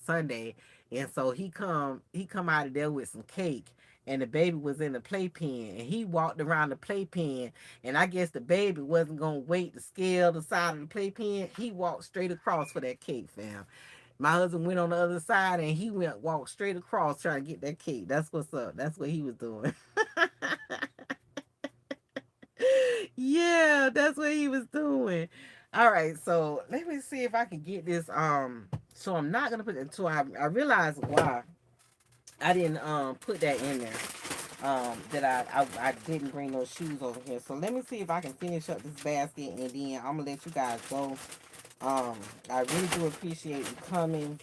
Sunday, and so he come out of there with some cake, and the baby was in the playpen, and he walked around the playpen, and I guess the baby wasn't gonna wait to scale the side of the playpen. He walked straight across for that cake, fam. My husband went on the other side and he walked straight across trying to get that cake. That's what's up. That's what he was doing. Yeah, that's what he was doing. All right, so let me see if I can get this. So I'm not gonna put it. So I realized why I didn't put that in there. That I didn't bring those shoes over here. So let me see if I can finish up this basket and then I'm gonna let you guys go. I really do appreciate you coming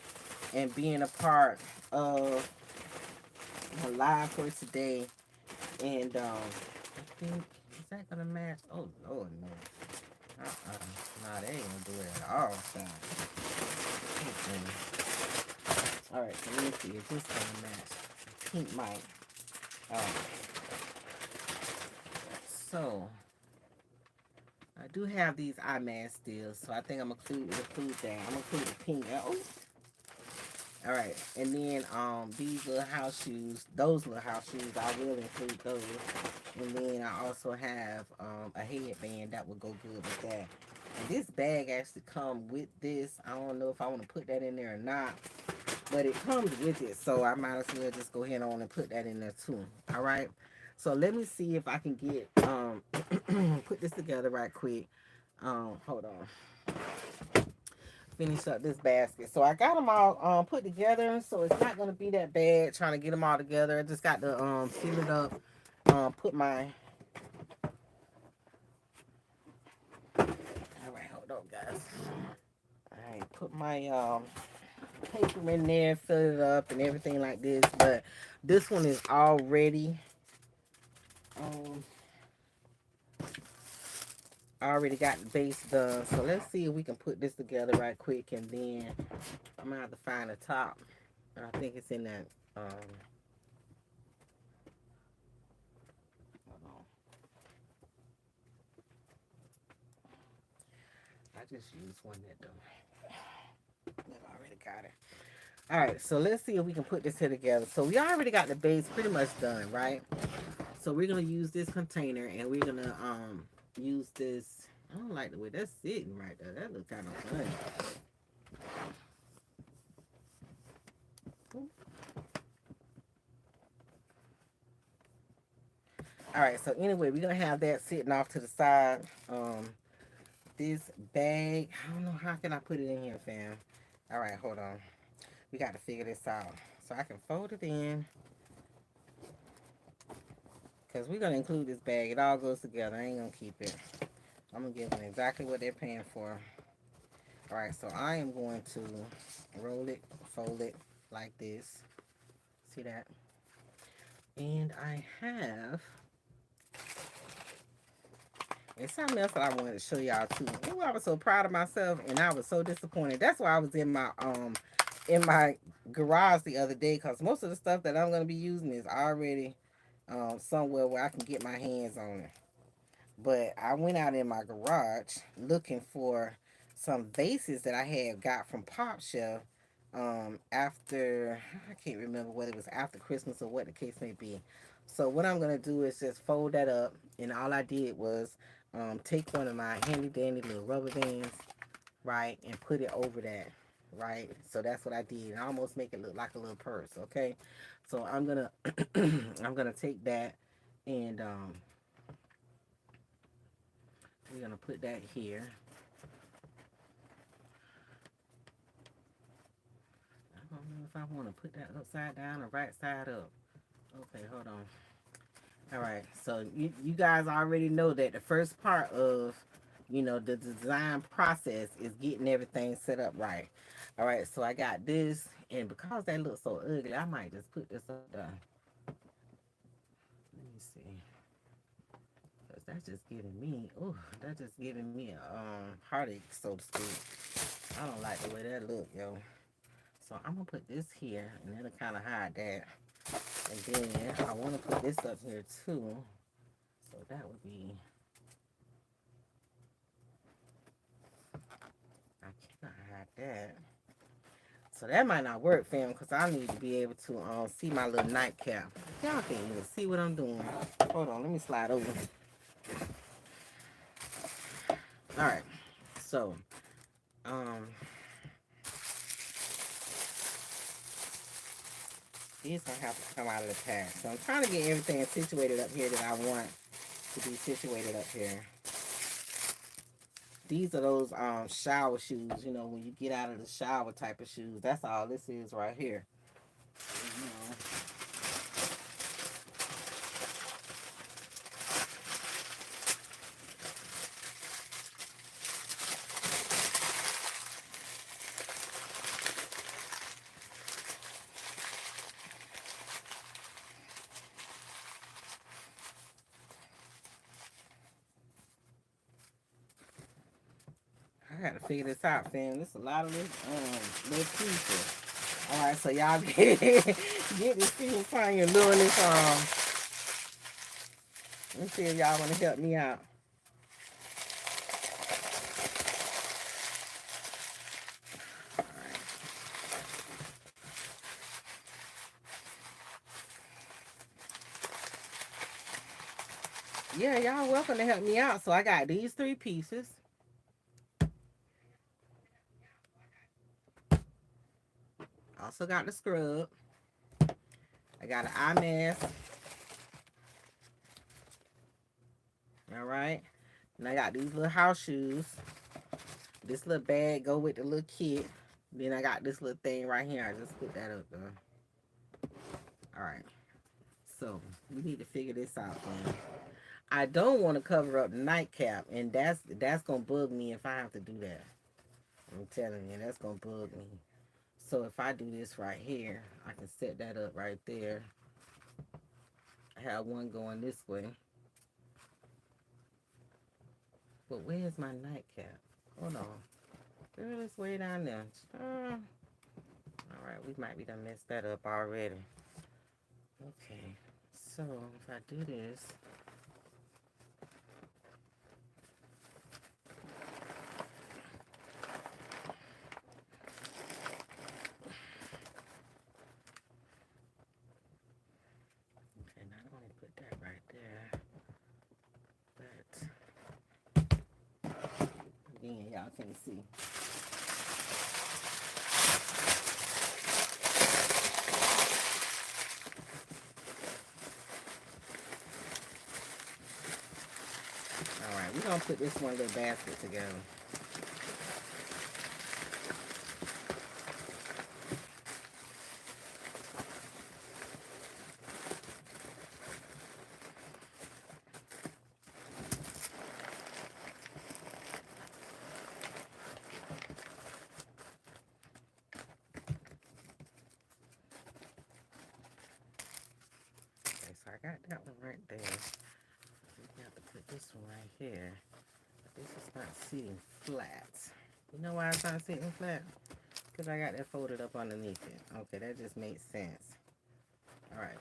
and being a part of my live for today. And I think is that gonna match? Oh Lord, no. Nah, they ain't gonna do it at all. So. All right, so let me see if this gonna match. Pink might. Um, so I do have these eye masks still, so I think I'm gonna include that. I'm gonna include the pink. Oh, all right, and then these little house shoes, those little house shoes, I will include those. And then I also have a headband that would go good with that. And this bag actually come with this. I don't know if I want to put that in there or not, but it comes with it, so I might as well just go ahead on and put that in there too. All right. So let me see if I can get put this together right quick. Hold on. finish up this basket. So I got them all put together, so it's not gonna be that bad trying to get them all together. I just got to fill it up, put my. All right, hold on, guys. All right, put my paper in there, fill it up, and everything like this. But this one is already um I already got the base done. So let's see if we can put this together right quick, and then I'm gonna have to find the top. I think it's in that hold on. I just used one that already got it. All right, so let's see if we can put this here together. So we already got the base pretty much done, right? So we're gonna use this container, and we're gonna use this. I don't like the way that's sitting right there. That looks kind of funny. All right, so anyway, we're gonna have that sitting off to the side. This bag, I don't know how can I put it in here, fam. All right, hold on. We got to figure this out. So I can fold it in, because we're gonna include this bag. It all goes together. I ain't gonna keep it. I'm gonna give them exactly what they're paying for. All right, so I am going to roll it, fold it like this. See that? And I have, and something else that I wanted to show y'all too. Ooh, I was so proud of myself, and I was so disappointed. That's why I was in my garage the other day, because most of the stuff that I'm gonna be using is already somewhere where I can get my hands on it. But I went out in my garage looking for some vases that I had got from Pop Shelf after, I can't remember whether it was after Christmas or what the case may be. So what I'm gonna do is just fold that up, and all I did was take one of my handy dandy little rubber bands, right, and put it over that, right. So that's what I did. I almost make it look like a little purse. Okay, so I'm gonna I'm gonna take that, and we're gonna put that here. I don't know if I want to put that upside down or right side up. Okay, hold on. All right, so you guys already know that the first part of, the design process is getting everything set up right. All right, so I got this, and because that looks so ugly, I might just put this up there. Let me see, because that's just giving me, oh, that's just giving me a heartache, so to speak. I don't like the way that look, yo. So I'm gonna put this here, and that'll kind of hide that. And then I want to put this up here too. So that would be, I cannot hide that. So that might not work, fam, because I need to be able to see my little nightcap. Y'all can't even see what I'm doing. Hold on, let me slide over. All right. So, these don't have to come out of the pack. So I'm trying to get everything situated up here that I want to be situated up here. These are those shower shoes, when you get out of the shower type of shoes. That's all this is right here. You know. I gotta figure this out, fam. There's a lot of little pieces. All right, so y'all get this thing find your doing this. Let me see if y'all want to help me out. Yeah, y'all welcome to help me out. So I got these three pieces. Also got the scrub. I got an eye mask. All right. And I got these little house shoes This little bag go with the little kit. Then I got this little thing right here. I just put that up there. All right. So we need to figure this out, man. I don't want to cover up the nightcap, and that's gonna bug me if I have to do that. I'm telling you, that's gonna bug me. So if I do this right here, I can set that up right there. I have one going this way. But where's my nightcap? Hold on. Girl, it's way down there. Alright, we might be done messed that up already. Okay. So if I do this. Okay, not only put that right there, but again, y'all can't see. Alright, we're gonna put this one little basket together. Okay, so I got that one right there. We have to put this one right here. This is not sitting flat. You know why it's not sitting flat? Because I got that folded up underneath it. Okay, that just makes sense. Alright.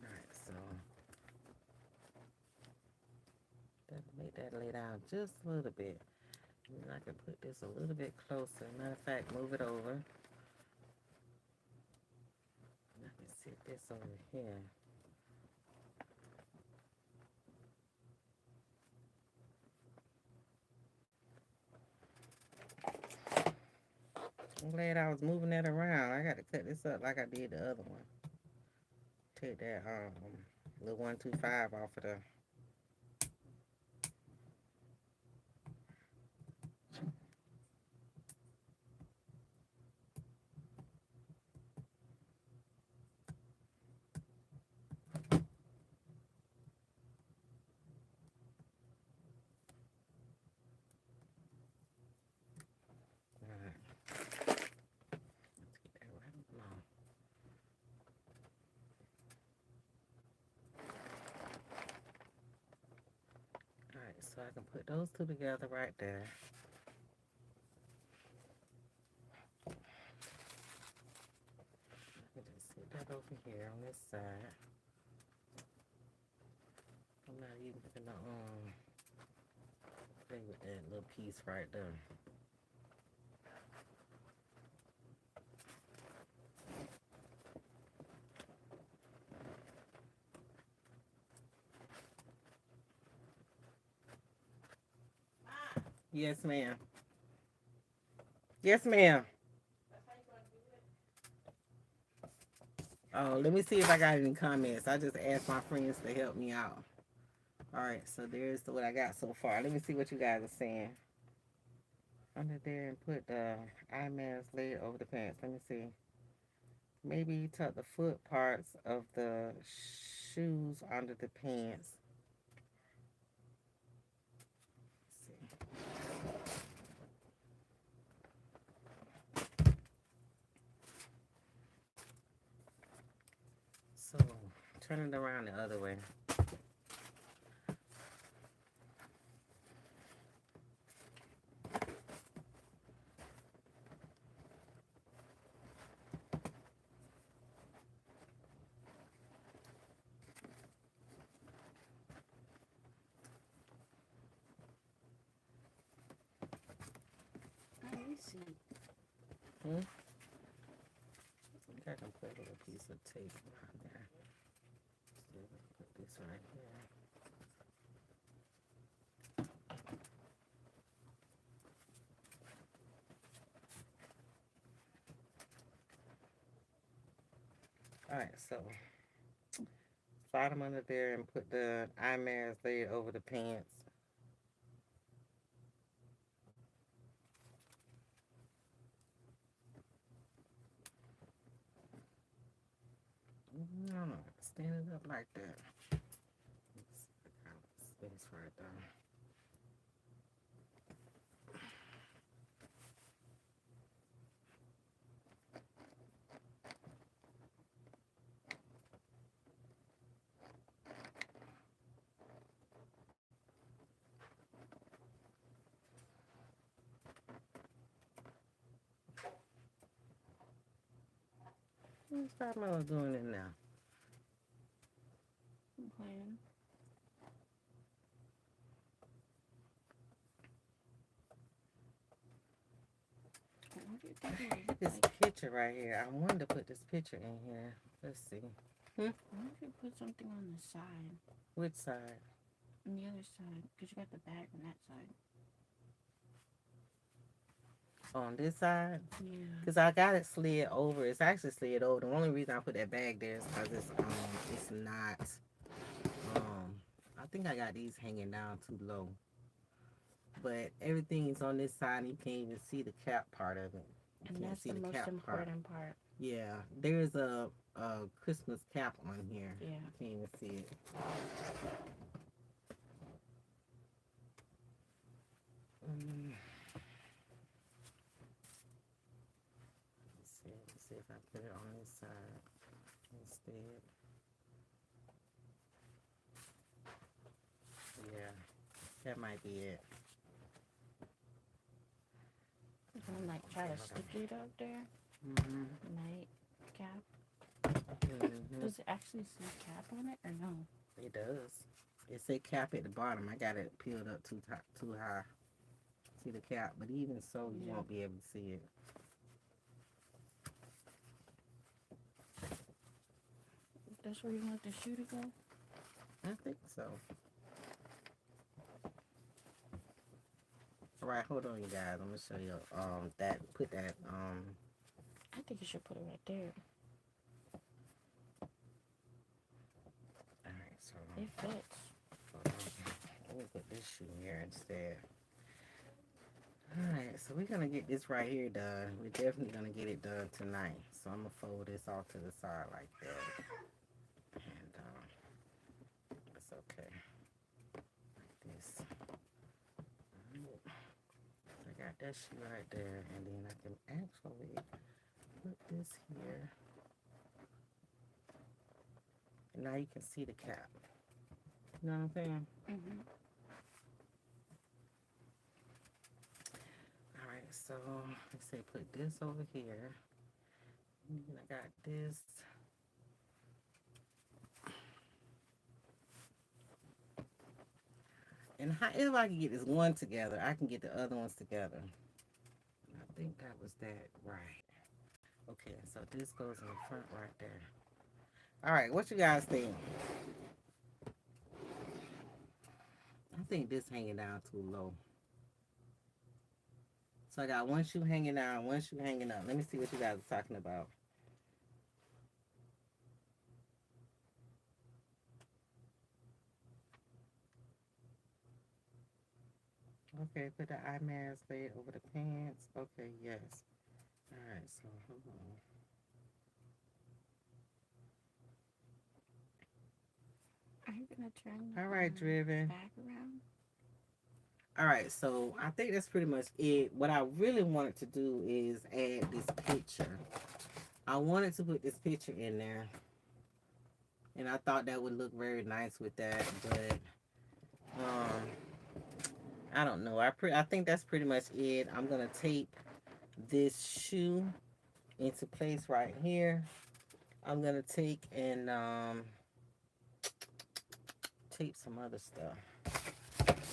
Alright, so make that lay down just a little bit. And then I can put this a little bit closer. Matter of fact, move it over. And I can sit this over here. I'm glad I was moving that around. I got to cut this up like I did the other one. Take that little 125 off of the. So I can put those two together right there. I can just sit that over here on this side. I'm not even gonna play with that little piece right there. Yes, ma'am. Yes, ma'am. Oh, let me see if I got any comments. I just asked my friends to help me out. All right, so there's what I got so far. Let me see what you guys are saying. Under there and put the eye mask laid over the pants. Let me see. Maybe tuck the foot parts of the shoes under the pants. So, turn it around the other way. Hmm? I think I can put a little piece of tape around there. So, put this right here. Alright, so Slide them under there and put the eye mask layer over the pants. I don't know. Stand it up like that. Space right there. What's that Melo doing it now? I'm playing. What do you think it would look This like? picture right here. I wanted to put this picture in here. Let's see. Hmm? What if you put something on the side? Which side? On the other side. Because you got the bag on that side. On this side? Yeah. Cause I got it slid over. It's actually slid over. The only reason I put that bag there is because it's not um I think I got these hanging down too low. But everything's on this side and you can't even see the cap part of it. You And can't that's see the the most cap part. important part. Yeah. There's a Christmas cap on here. Yeah. You can't even see it. Mm, let's see if I put it on this side instead. Yeah, that might be it. You can like try Okay, to hold stick it up there. on. Night cap. Mm-hmm. Does it actually say cap on it or no? It does. It say cap at the bottom. I got it peeled up too high. See the cap, but even so, you Yeah. won't be able to see it. That's where you want the shoe to go? I think so. All right, hold on, you guys. I'm gonna show you. That put that. I think you should put it right there. All right, so It fits. hold on. Let me put this shoe here instead. All right, so we're gonna get this right here done. We're definitely gonna get it done tonight. So I'm gonna fold this off to the side like that, and it's okay. Like this. I got that shoe right there, and then I can actually put this here. And now you can see the cap. You know what I'm saying? Mm-hmm. All right, so let's say put this over here. And then I got this. And how, if I can get this one together, I can get the other ones together. I think that was that right. Okay, so this goes in the front right there. All right, what you guys think? I think this hanging down too low. So I got one shoe hanging down, one shoe hanging up. Let me see what you guys are talking about. Okay, put the eye mask laid over the pants. Okay, yes. All right, so hold Are you gonna turn on. All the right, Driven. bag around? All right, so I think that's pretty much it. What I really wanted to do is add this picture. I wanted to put this picture in there, and I thought that would look very nice with that, but um, I don't know. I think that's pretty much it. I'm gonna tape this shoe into place right here. I'm gonna take and tape some other stuff.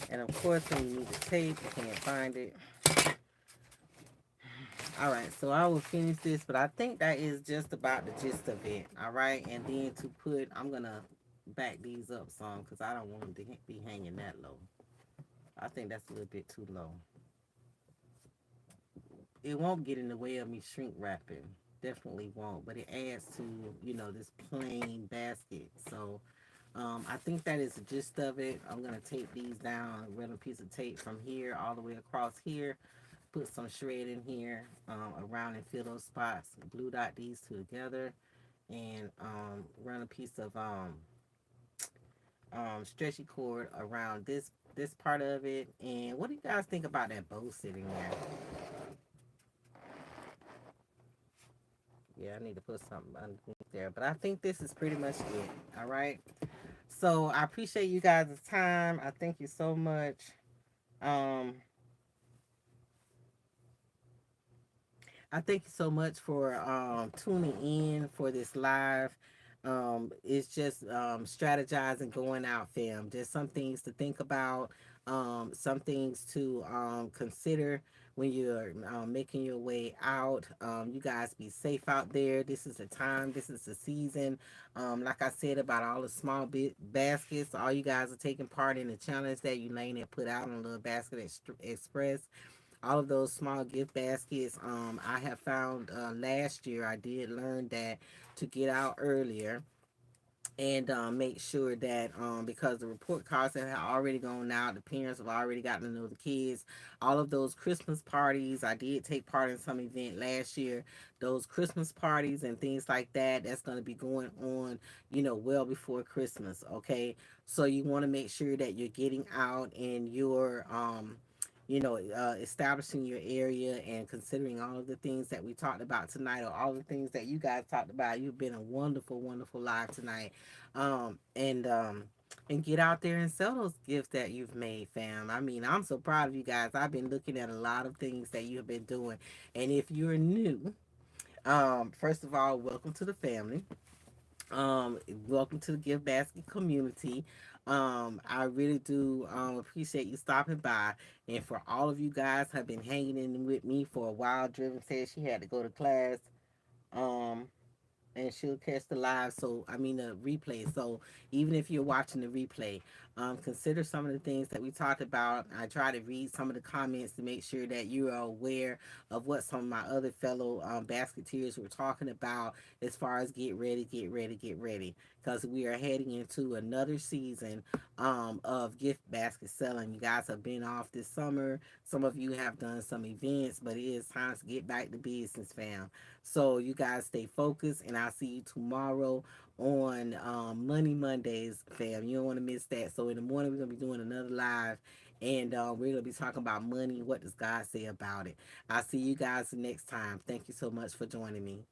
And of course, when you need the tape, you can't find it. All right, so I will finish this, but I think that is just about the gist of it. All right, and then to put, I'm gonna back these up some because I don't want them to be hanging that low. I think that's a little bit too low. It won't get in the way of me shrink wrapping. Definitely won't, but it adds to this plain basket. So I think that is the gist of it. I'm gonna tape these down, run a piece of tape from here all the way across here, put some shred in here around and fill those spots, glue dot these two together, and run a piece of stretchy cord around this part of it. And what do you guys think about that bow sitting there? Yeah, I need to put something underneath there, but I think this is pretty much it. All right. So I appreciate you guys' time. I thank you so much. Um, I thank you so much for tuning in for this live. It's just strategizing going out, fam. Just some things to think about, some things to consider when you're making your way out. You guys be safe out there. This is the time. This is the season. Like I said about all the small bit baskets, all you guys are taking part in the challenge that Elaine had put out on Little Basket Express, all of those small gift baskets. I have found last year I did learn that to get out earlier and make sure that because the report cards have already gone out, the parents have already gotten to know the kids. All of those Christmas parties, I did take part in some event last year. Those Christmas parties and things like that, that's going to be going on, well before Christmas. Okay, so you want to make sure that you're getting out and you're establishing your area and considering all of the things that we talked about tonight, or all the things that you guys talked about. You've been a wonderful, wonderful live tonight. And get out there and sell those gifts that you've made, fam. I mean, I'm so proud of you guys. I've been looking at a lot of things that you have been doing. And if you're new, first of all, welcome to the family. Um, Welcome to the Gift Basket community. I really do appreciate you stopping by. And for all of you guys have been hanging in with me for a while. Driven said she had to go to class. Um, and she'll catch the live. So I mean the replay. So even if you're watching the replay, consider some of the things that we talked about. I try to read some of the comments to make sure that you are aware of what some of my other fellow basketeers were talking about as far as get ready, get ready, get ready, because we are heading into another season of gift basket selling. You guys have been off this summer. Some of you have done some events, but it is time to get back to business, fam. So you guys stay focused, and I'll see you tomorrow on Money Mondays, fam. You don't want to miss that. So in the morning, we're gonna be doing another live, and we're gonna be talking about money. What does God say about it? I'll see you guys next time. Thank you so much for joining me.